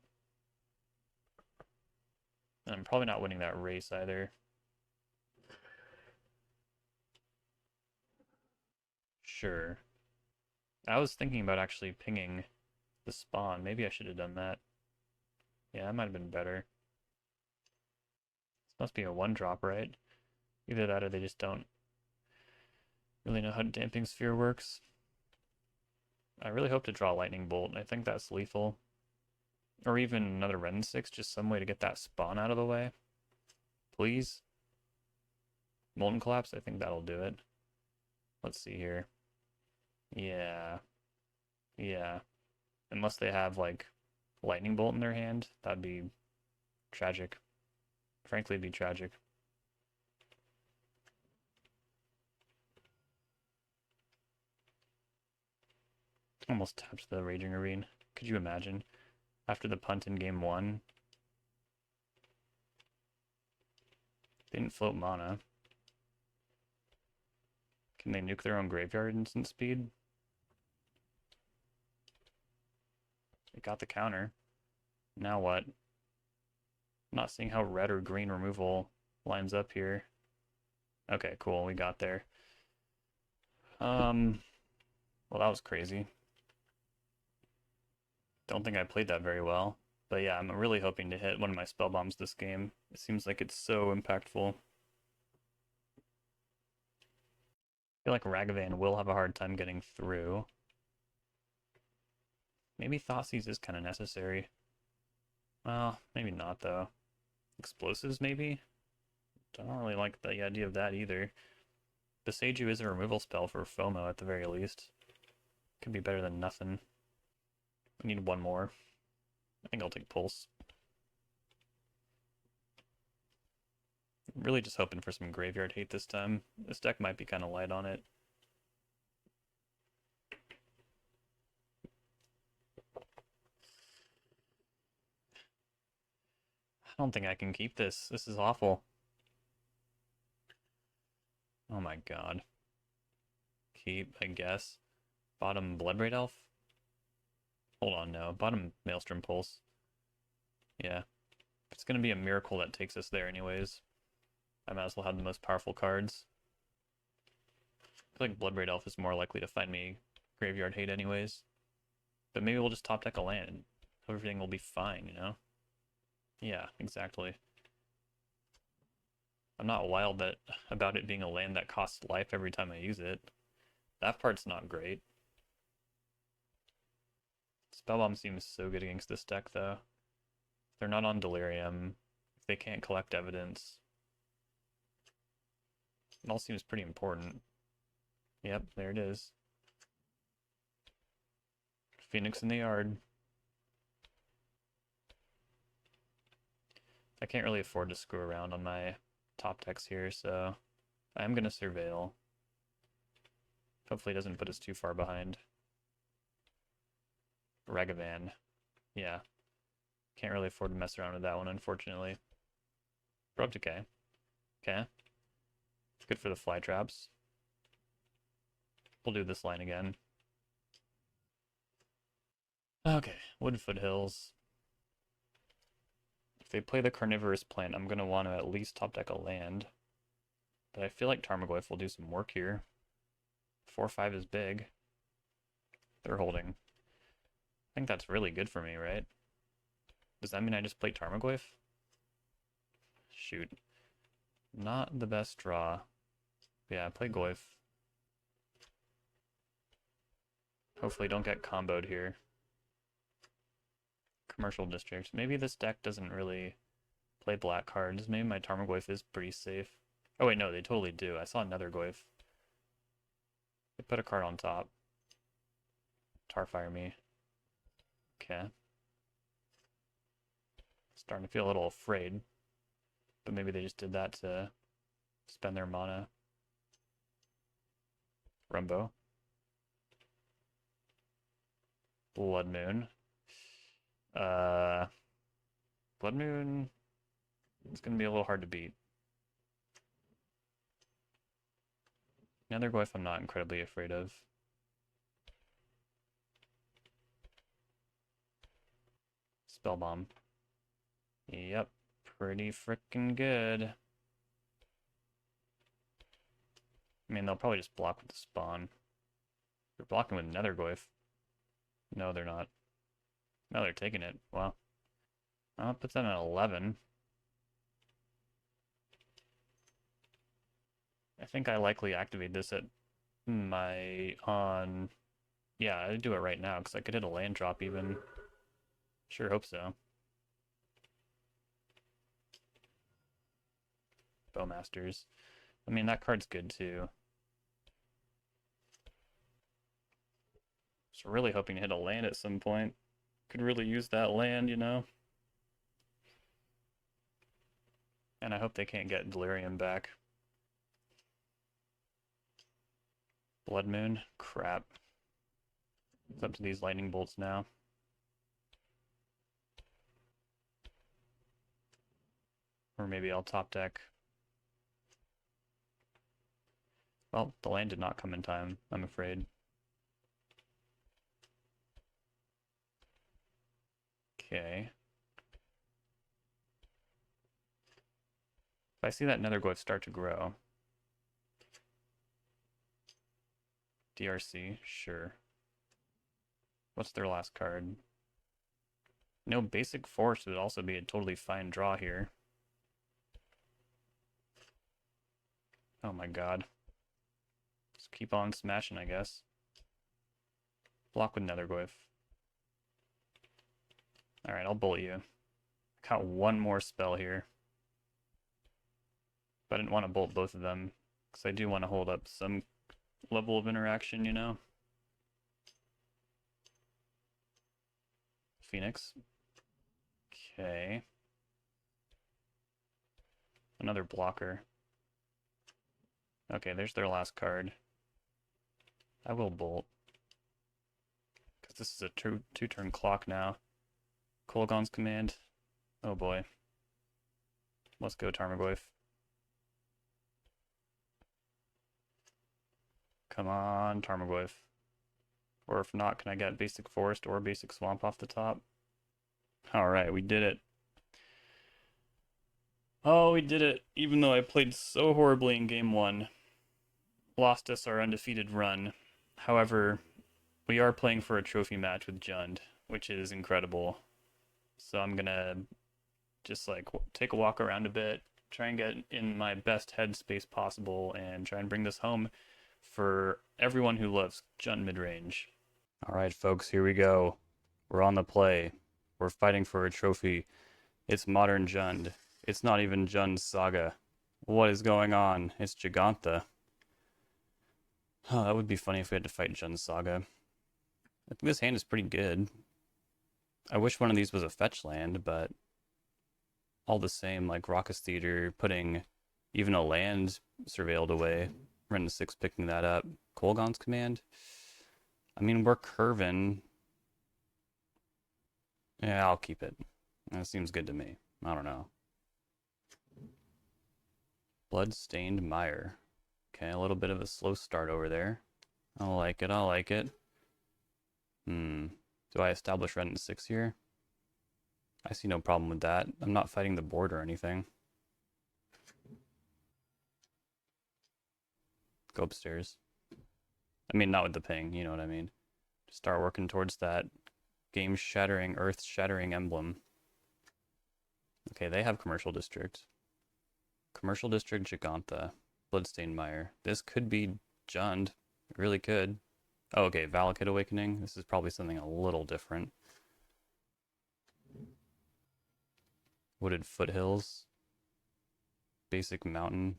And I'm probably not winning that race either. Sure. I was thinking about actually pinging the spawn. Maybe I should have done that. Yeah, that might have been better. This must be a 1-drop, right? Either that or they just don't really know how Damping Sphere works. I really hope to draw Lightning Bolt. I think that's lethal. Or even another Wrenn 6, just some way to get that spawn out of the way. Please. Molten Collapse, I think that'll do it. Let's see here. Yeah. Yeah. Unless they have, like, Lightning Bolt in their hand, that'd be tragic. Frankly, it'd be tragic. Almost tapped the Raging Ravine. Could you imagine? After the punt in game 1. They didn't float mana. Can they nuke their own graveyard instant speed? They got the counter. Now what? I'm not seeing how red or green removal lines up here. Okay, cool, we got there. Well, that was crazy. Don't think I played that very well. But yeah, I'm really hoping to hit one of my spell bombs this game. It seems like it's so impactful. I feel like Ragavan will have a hard time getting through. Maybe Thoughtseize is kind of necessary. Well, maybe not though. Explosives maybe? Don't really like the idea of that either. Beseiju is a removal spell for FOMO at the very least. Could be better than nothing. I need one more. I think I'll take Pulse. I'm really just hoping for some graveyard hate this time. This deck might be kind of light on it. I don't think I can keep this. This is awful. Oh my god. Keep, I guess. Bottom Bloodbraid Elf? Hold on, no. Bottom Maelstrom Pulse. Yeah. It's gonna be a miracle that takes us there anyways. I might as well have the most powerful cards. I feel like Bloodbraid Elf is more likely to find me graveyard hate anyways. But maybe we'll just top deck a land. Everything will be fine, you know? Yeah, exactly. I'm not wild about it being a land that costs life every time I use it. That part's not great. Spellbomb seems so good against this deck, though. If they're not on Delirium, if they can't collect evidence, it all seems pretty important. Yep, there it is. Phoenix in the yard. I can't really afford to screw around on my top decks here, so I am going to Surveil. Hopefully it doesn't put us too far behind. Ragavan. Yeah. Can't really afford to mess around with that one, unfortunately. We're up to K. Okay. Good for the fly traps. We'll do this line again. Okay, Wood Foothills. If they play the Carnivorous Plant, I'm going to want to at least top deck a land. But I feel like Tarmogoyf will do some work here. 4-5 is big. They're holding. I think that's really good for me, right? Does that mean I just play Tarmogoyf? Shoot. Not the best draw. Yeah, play Goyf. Hopefully don't get comboed here. Commercial District. Maybe this deck doesn't really play black cards. Maybe my Tarmogoyf is pretty safe. Oh wait, no, they totally do. I saw another Goyf. They put a card on top. Tarfire me. Okay. Starting to feel a little afraid. But maybe they just did that to spend their mana. Rumbo. Blood Moon. Blood Moon. It's gonna be a little hard to beat. Another Goyf I'm not incredibly afraid of. Spell Bomb. Yep, pretty freaking good. I mean, they'll probably just block with the spawn. They're blocking with Nether Goyf. No, they're not. No, they're taking it. Wow. I'll put them at 11. I think I likely activate this at my on. Yeah, I'd do it right now because I could hit a land drop even. Sure hope so. Bowmasters. I mean, that card's good too. Just really hoping to hit a land at some point. Could really use that land, you know? And I hope they can't get Delirium back. Blood Moon? Crap. It's up to these lightning bolts now. Or maybe I'll top deck. Well, the land did not come in time, I'm afraid. Okay. If I see that Nether Goyf start to grow. DRC, sure. What's their last card? No, Basic Force would also be a totally fine draw here. Oh my god. Just keep on smashing, I guess. Block with Nether Goyf. Alright, I'll bullet you. I got one more spell here. But I didn't want to bolt both of them, because I do want to hold up some level of interaction, you know? Phoenix. Okay. Another blocker. Okay, there's their last card. I will bolt. Because this is a two-turn clock now. Kolaghan's Command. Oh boy. Let's go, Tarmogoyf. Come on, Tarmogoyf. Or if not, can I get Basic Forest or Basic Swamp off the top? Alright, we did it. Oh, we did it. Even though I played so horribly in game 1. Lost us our undefeated run. However, we are playing for a trophy match with Jund, which is incredible. So I'm gonna just like take a walk around a bit, try and get in my best headspace possible, and try and bring this home for everyone who loves Jund midrange. Alright folks, here we go. We're on the play. We're fighting for a trophy. It's modern Jund. It's not even Jund Saga. What is going on? It's Gigantha. Oh, that would be funny if we had to fight Jund Saga. I think this hand is pretty good. I wish one of these was a fetch land, but all the same, like Raucous Theater putting even a land surveilled away. Wrenn 6 picking that up. Kolaghan's Command. I mean, we're curving. Yeah, I'll keep it. That seems good to me. I don't know. Blood-stained mire. Okay, a little bit of a slow start over there. I like it, I like it. Do I establish Wrenn 6 here? I see no problem with that. I'm not fighting the board or anything. Go upstairs. I mean, not with the ping, you know what I mean. Just start working towards that game-shattering, earth-shattering emblem. Okay, they have Commercial District. Commercial District, Giganta. Bloodstained Mire. This could be Jund. It really could. Oh, okay, Valakut Awakening. This is probably something a little different. Wooded Foothills. Basic Mountain.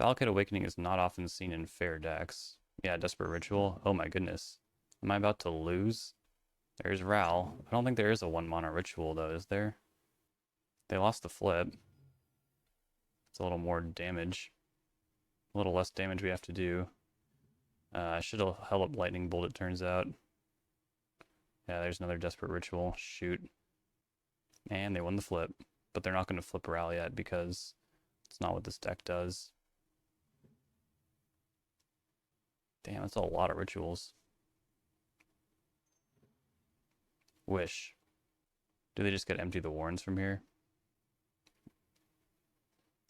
Valakut Awakening is not often seen in fair decks. Yeah, Desperate Ritual. Oh my goodness. Am I about to lose? There's Ral. I don't think there is a 1-mana ritual though, is there? They lost the flip. It's a little more damage. A little less damage we have to do. I should have held up Lightning Bolt, it turns out. Yeah, there's another Desperate Ritual. Shoot. And they won the flip. But they're not going to flip Ral yet because it's not what this deck does. Damn, that's a lot of rituals. Wish. Do they just get empty the warrens from here?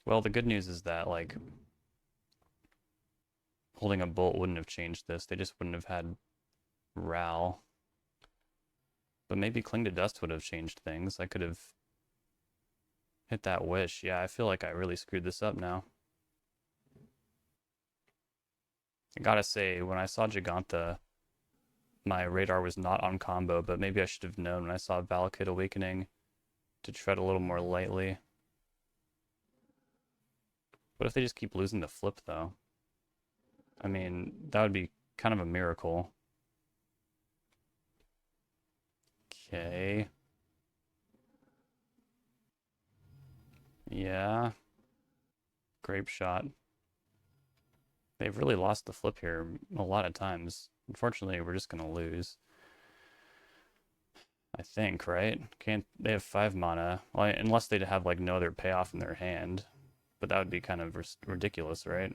Well, the good news is that, like, holding a bolt wouldn't have changed this. They just wouldn't have had Ral. But maybe Cling to Dust would have changed things. I could have hit that Wish. Yeah, I feel like I really screwed this up now. I gotta say, when I saw Giganta, my radar was not on combo, but maybe I should have known when I saw Valakut Awakening to tread a little more lightly. What if they just keep losing the flip, though? I mean, that would be kind of a miracle. Okay. Yeah. Grape Shot. They've really lost the flip here a lot of times. Unfortunately, we're just gonna lose. I think, right? Can't they have 5 mana? Well, unless they'd have like no other payoff in their hand. But that would be kind of ridiculous, right?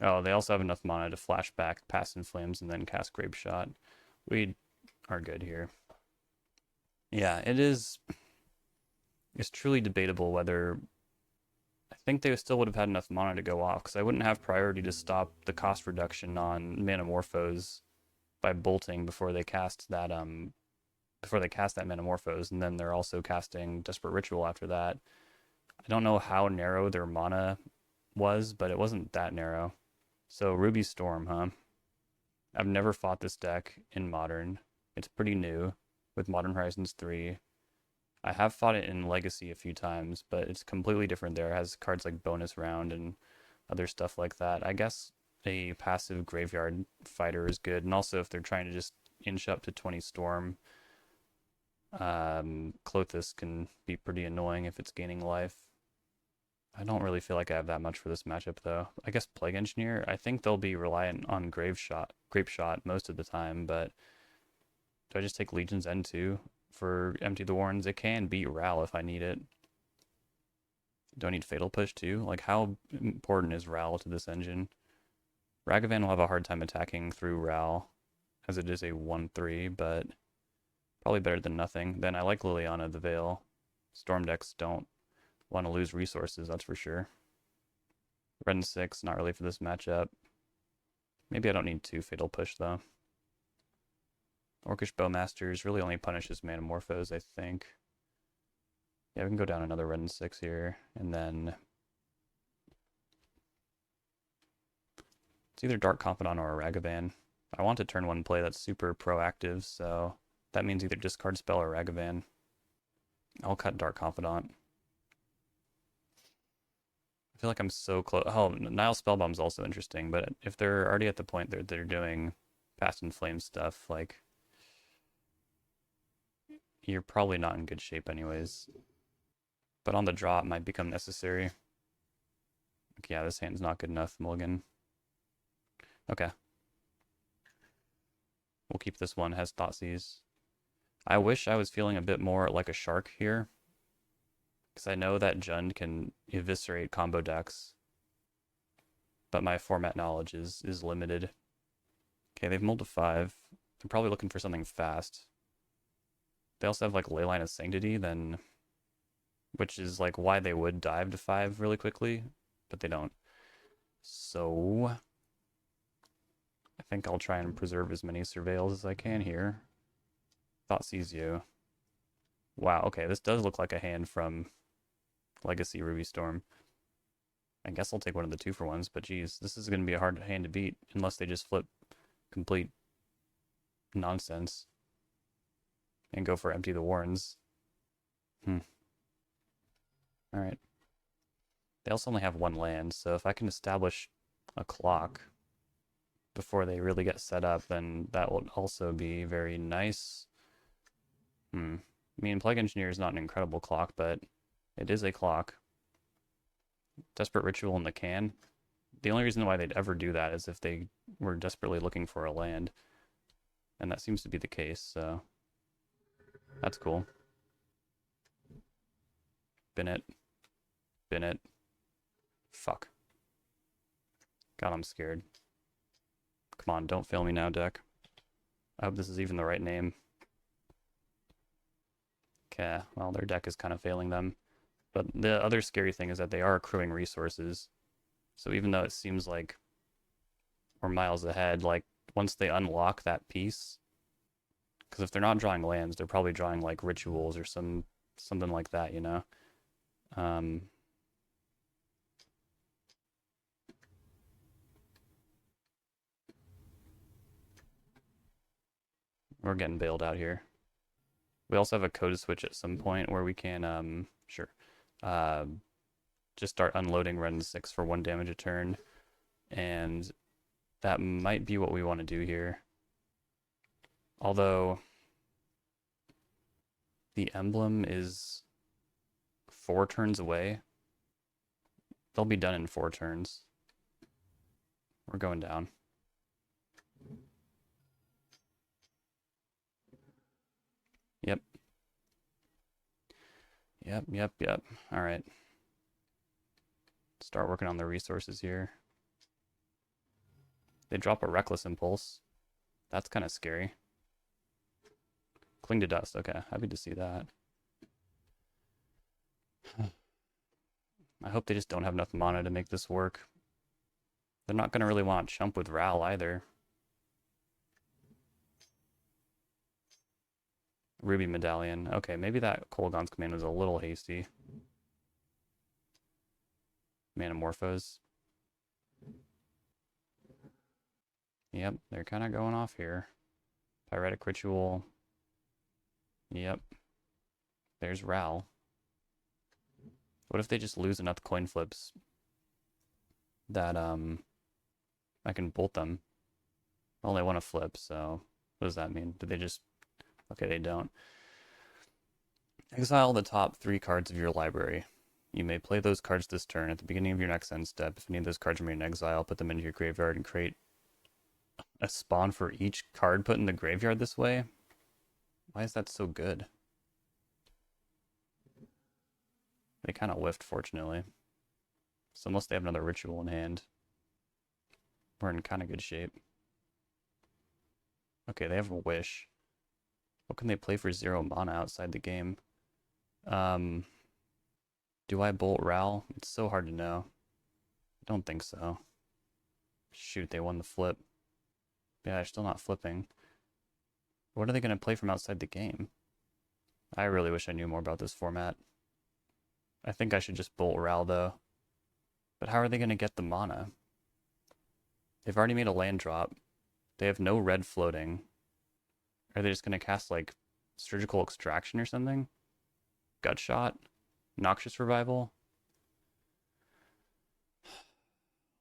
Oh, they also have enough mana to flash back, pass in flames, and then cast Grape Shot. We are good here. Yeah, it is. It's truly debatable whether. I think they still would have had enough mana to go off, because I wouldn't have priority to stop the cost reduction on Manamorphose by bolting before they cast that Manamorphose, and then they're also casting Desperate Ritual after that. I don't know how narrow their mana was, but it wasn't that narrow. So Ruby Storm, huh? I've never fought this deck in Modern. It's pretty new with Modern Horizons 3. I have fought it in Legacy a few times, but it's completely different there. It has cards like Bonus Round and other stuff like that. I guess a passive graveyard fighter is good, and also if they're trying to just inch up to 20 Storm, Clothis can be pretty annoying if it's gaining life. I don't really feel like I have that much for this matchup, though. I guess Plague Engineer, I think they'll be reliant on Grape Shot most of the time, but do I just take Legion's End too for Empty the Warrens? It can beat Ral if I need it. Do I need Fatal Push too? Like, how important is Ral to this engine? Ragavan will have a hard time attacking through Ral, as it is a 1-3, but probably better than nothing. Then I like Liliana the Veil. Storm decks don't want to lose resources, that's for sure. Wrenn 6, not really for this matchup. Maybe I don't need 2 Fatal Push, though. Orcish Bowmasters really only punishes Manamorphose, I think. Yeah, we can go down another Wrenn 6 here, and then it's either Dark Confidant or a Ragavan. I want to turn 1 play that's super proactive, so that means either discard spell or Ragavan. I'll cut Dark Confidant. I feel like I'm so close. Oh, Nile Spellbomb's also interesting, but if they're already at the point that they're doing Past in Flame stuff, like, you're probably not in good shape anyways. But on the draw, it might become necessary. Like, yeah, this hand's not good enough, Mulligan. Okay. We'll keep this one, has Thoughtseize. I wish I was feeling a bit more like a shark here, because I know that Jund can eviscerate combo decks, but my format knowledge is limited. Okay, they've mulled to 5. They're probably looking for something fast. They also have like Leyline of Sanctity, then, which is like why they would dive to 5 really quickly, but they don't. So I think I'll try and preserve as many surveils as I can here. Thoughtseize you. Wow, okay, this does look like a hand from Legacy Ruby Storm. I guess I'll take one of the 2-for-1s, but geez, this is going to be a hard hand to beat unless they just flip complete nonsense and go for Empty the Warrens. Alright. They also only have 1 land, so if I can establish a clock before they really get set up, then that will also be very nice. I mean, Plague Engineer is not an incredible clock, but it is a clock. Desperate Ritual in the can. The only reason why they'd ever do that is if they were desperately looking for a land. And that seems to be the case, so that's cool. Bin it. Bin it. Fuck. God, I'm scared. Come on, don't fail me now, deck. I hope this is even the right name. Okay, well, their deck is kind of failing them. But the other scary thing is that they are accruing resources. So even though it seems like we're miles ahead, like, once they unlock that piece, because if they're not drawing lands, they're probably drawing, like, rituals or something like that, you know? We're getting bailed out here. We also have a code switch at some point where we can, just start unloading Wrenn 6 for 1 damage a turn. And that might be what we want to do here. Although the emblem is 4 turns away. They'll be done in 4 turns. We're going down. Yep. Yep. All right. Start working on the resources here. They drop a Reckless Impulse. That's kind of scary. Cling to Dust. Okay, happy to see that. I hope they just don't have enough mana to make this work. They're not going to really want to chump with Ral either. Ruby Medallion. Okay, maybe that Kolaghan's command was a little hasty. Manamorphose. Yep, they're kind of going off here. Pyretic Ritual. Yep. There's Ral. What if they just lose enough coin flips that I can bolt them? Well, they want to flip, so what does that mean? Did they just... Okay, they don't. Exile the top 3 cards of your library. You may play those cards this turn. At the beginning of your next end step, if any of those cards remain in exile, put them into your graveyard and create a spawn for each card put in the graveyard this way. Why is that so good? They kind of whiffed, fortunately. So unless they have another ritual in hand, we're in kind of good shape. Okay, they have a Wish. What can they play for 0 mana outside the game? Do I bolt Ral? It's so hard to know. I don't think so. Shoot, they won the flip. Yeah, they're still not flipping. What are they going to play from outside the game? I really wish I knew more about this format. I think I should just bolt Ral, though. But how are they going to get the mana? They've already made a land drop. They have no red floating. Are they just going to cast, like, Surgical Extraction or something? Gut Shot? Noxious Revival?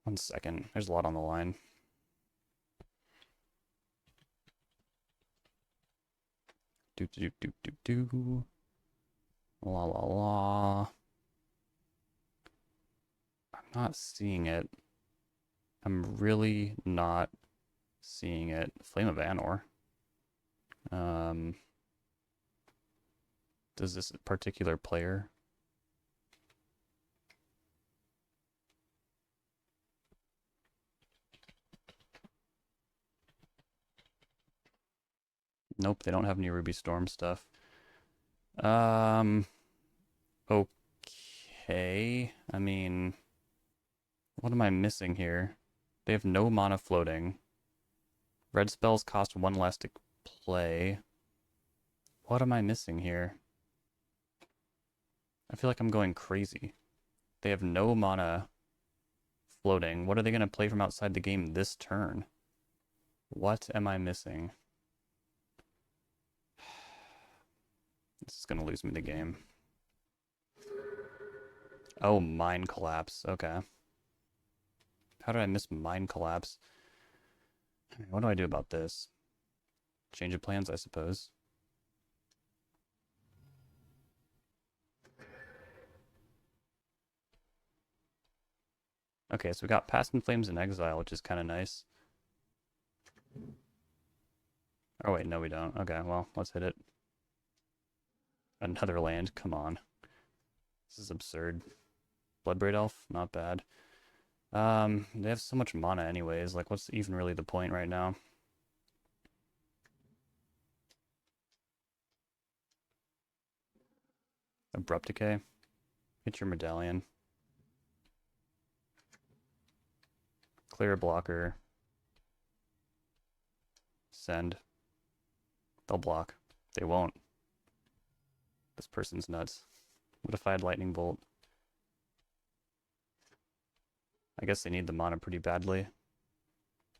1 second. There's a lot on the line. Do. La la la. I'm not seeing it. I'm really not seeing it. Flame of Anor. Does this particular player? Nope, they don't have any Ruby Storm stuff. Okay. I mean, what am I missing here? They have no mana floating. Red spells cost 1 less to play. What am I missing here? I feel like I'm going crazy. They have no mana floating. What are they going to play from outside the game this turn? What am I missing? This is going to lose me the game. Oh, Mind Collapse. Okay. How did I miss Mind Collapse? What do I do about this? Change of plans, I suppose. Okay, so we got Past in Flames and Exile, which is kind of nice. Oh wait, no we don't. Okay, well, let's hit it. Another land, come on. This is absurd. Bloodbraid Elf, not bad. They have so much mana anyways, like what's even really the point right now? Abrupt Decay. Hit your Medallion. Clear a blocker. Send. They'll block. They won't. This person's nuts. What if I had Lightning Bolt? I guess they need the mana pretty badly.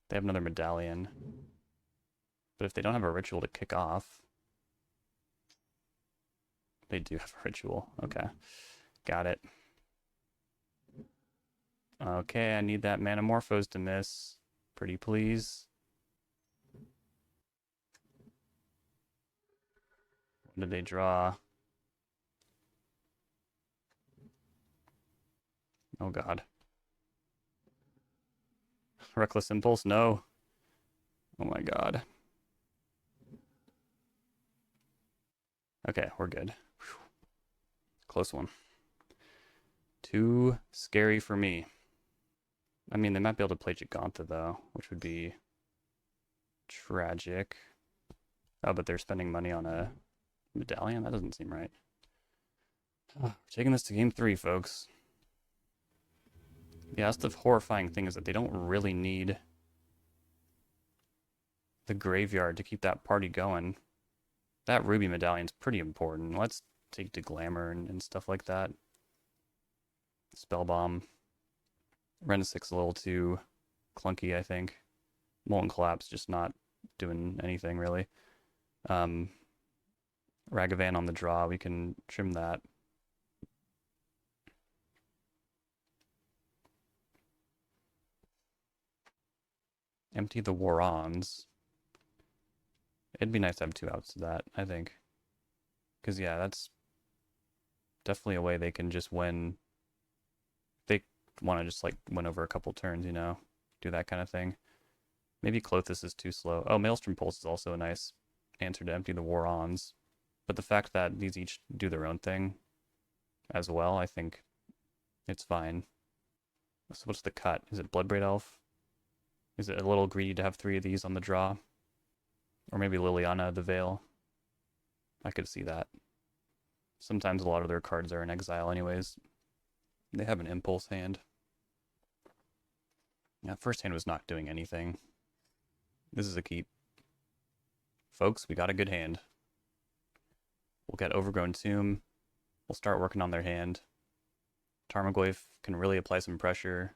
They have another Medallion. But if they don't have a ritual to kick off... They do have a ritual. Okay. Got it. Okay, I need that Manamorphose to miss. Pretty please. What did they draw? Oh god. Reckless Impulse? No. Oh my god. Okay, we're good. Whew. Close one. Too scary for me. I mean, they might be able to play Giganta, though, which would be tragic. Oh, but they're spending money on a Medallion? That doesn't seem right. We're taking this to game 3, folks. Yeah, that's the horrifying thing, is that they don't really need the graveyard to keep that party going. That Ruby Medallion's pretty important. Let's take to Glamour and stuff like that. Spellbomb. Wrenn 6 a little too clunky, I think. Molten Collapse just not doing anything, really. Ragavan on the draw, we can trim that. Empty the Warons. It'd be nice to have 2 outs to that, I think. Because, yeah, that's definitely a way they can just win. They want to just, like, win over a couple turns, you know? Do that kind of thing. Maybe Klothys is too slow. Oh, Maelstrom Pulse is also a nice answer to empty the Warons. But the fact that these each do their own thing as well, I think it's fine. So what's the cut? Is it Bloodbraid Elf? Is it a little greedy to have 3 of these on the draw? Or maybe Liliana the Veil? I could see that. Sometimes a lot of their cards are in exile anyways. They have an impulse hand. Yeah, first hand was not doing anything. This is a keep. Folks, we got a good hand. We'll get Overgrown Tomb. We'll start working on their hand. Tarmogoyf can really apply some pressure.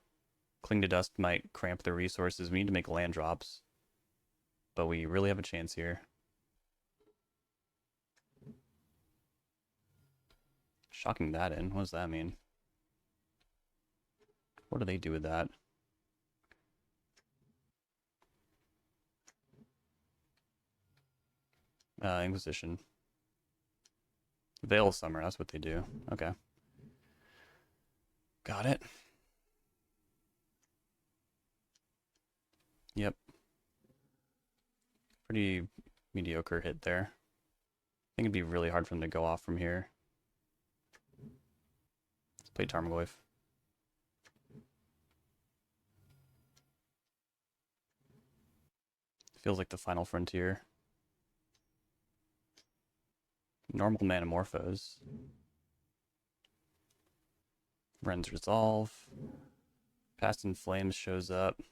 Cling to Dust might cramp their resources. We need to make land drops. But we really have a chance here. Shocking that in. What does that mean? What do they do with that? Inquisition. Veil of Summer, that's what they do. Okay. Got it. Yep. Pretty mediocre hit there. I think it'd be really hard for them to go off from here. Let's play Tarmogoyf. Feels like the final frontier. Normal Manamorphose. Wrenn's Resolve. Past in Flames shows up.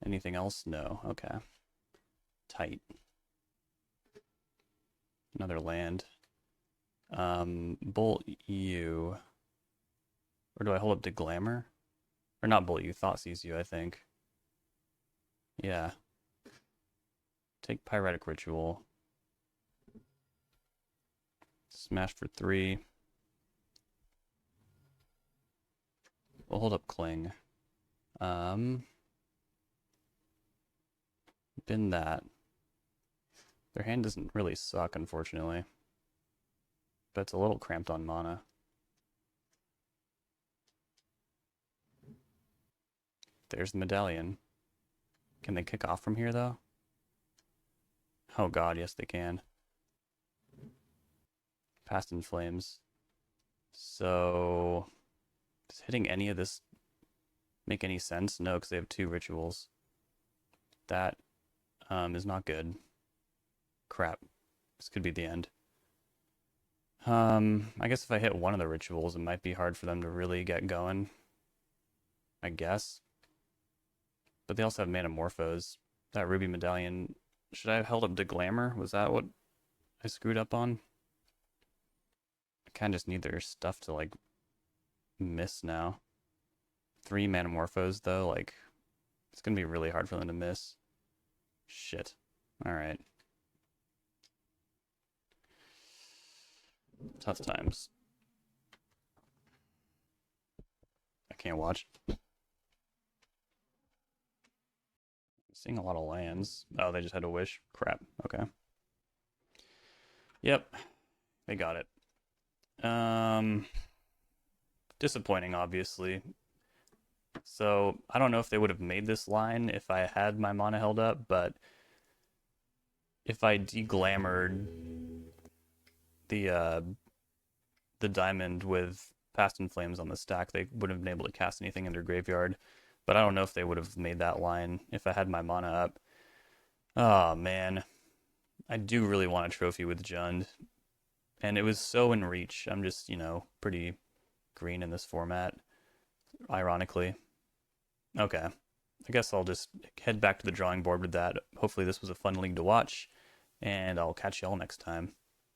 Anything else? No. Okay. Tight. Another land. Bolt you. Or do I hold up to Glamour? Or not Bolt you, Thought Sees You, I think. Yeah. Take Pyretic Ritual. Smash for 3. We'll hold up Cling. Bin that. Their hand doesn't really suck, unfortunately. But it's a little cramped on mana. There's the medallion. Can they kick off from here, though? Oh god, yes they can. Past in Flames. So, does hitting any of this make any sense? No, because they have 2 rituals. That is not good. Crap. This could be the end. I guess if I hit one of the rituals, it might be hard for them to really get going. I guess. But they also have Manamorphose. That Ruby Medallion. Should I have held up to Glamour? Was that what I screwed up on? I kind of just need their stuff to, like, miss now. 3 Manamorphose, though, like, it's going to be really hard for them to miss. Shit. Alright. Tough times. I can't watch. Seeing a lot of lands. Oh, they just had a wish. Crap. Okay. Yep. They got it. Disappointing, obviously. So, I don't know if they would have made this line if I had my mana held up, but if I deglamored the diamond with Past in Flames on the stack, they wouldn't have been able to cast anything in their graveyard. But I don't know if they would have made that line if I had my mana up. Oh, man. I do really want a trophy with Jund. And it was so in reach. I'm just, pretty green in this format, ironically. Okay. I guess I'll just head back to the drawing board with that. Hopefully this was a fun league to watch, and I'll catch y'all next time.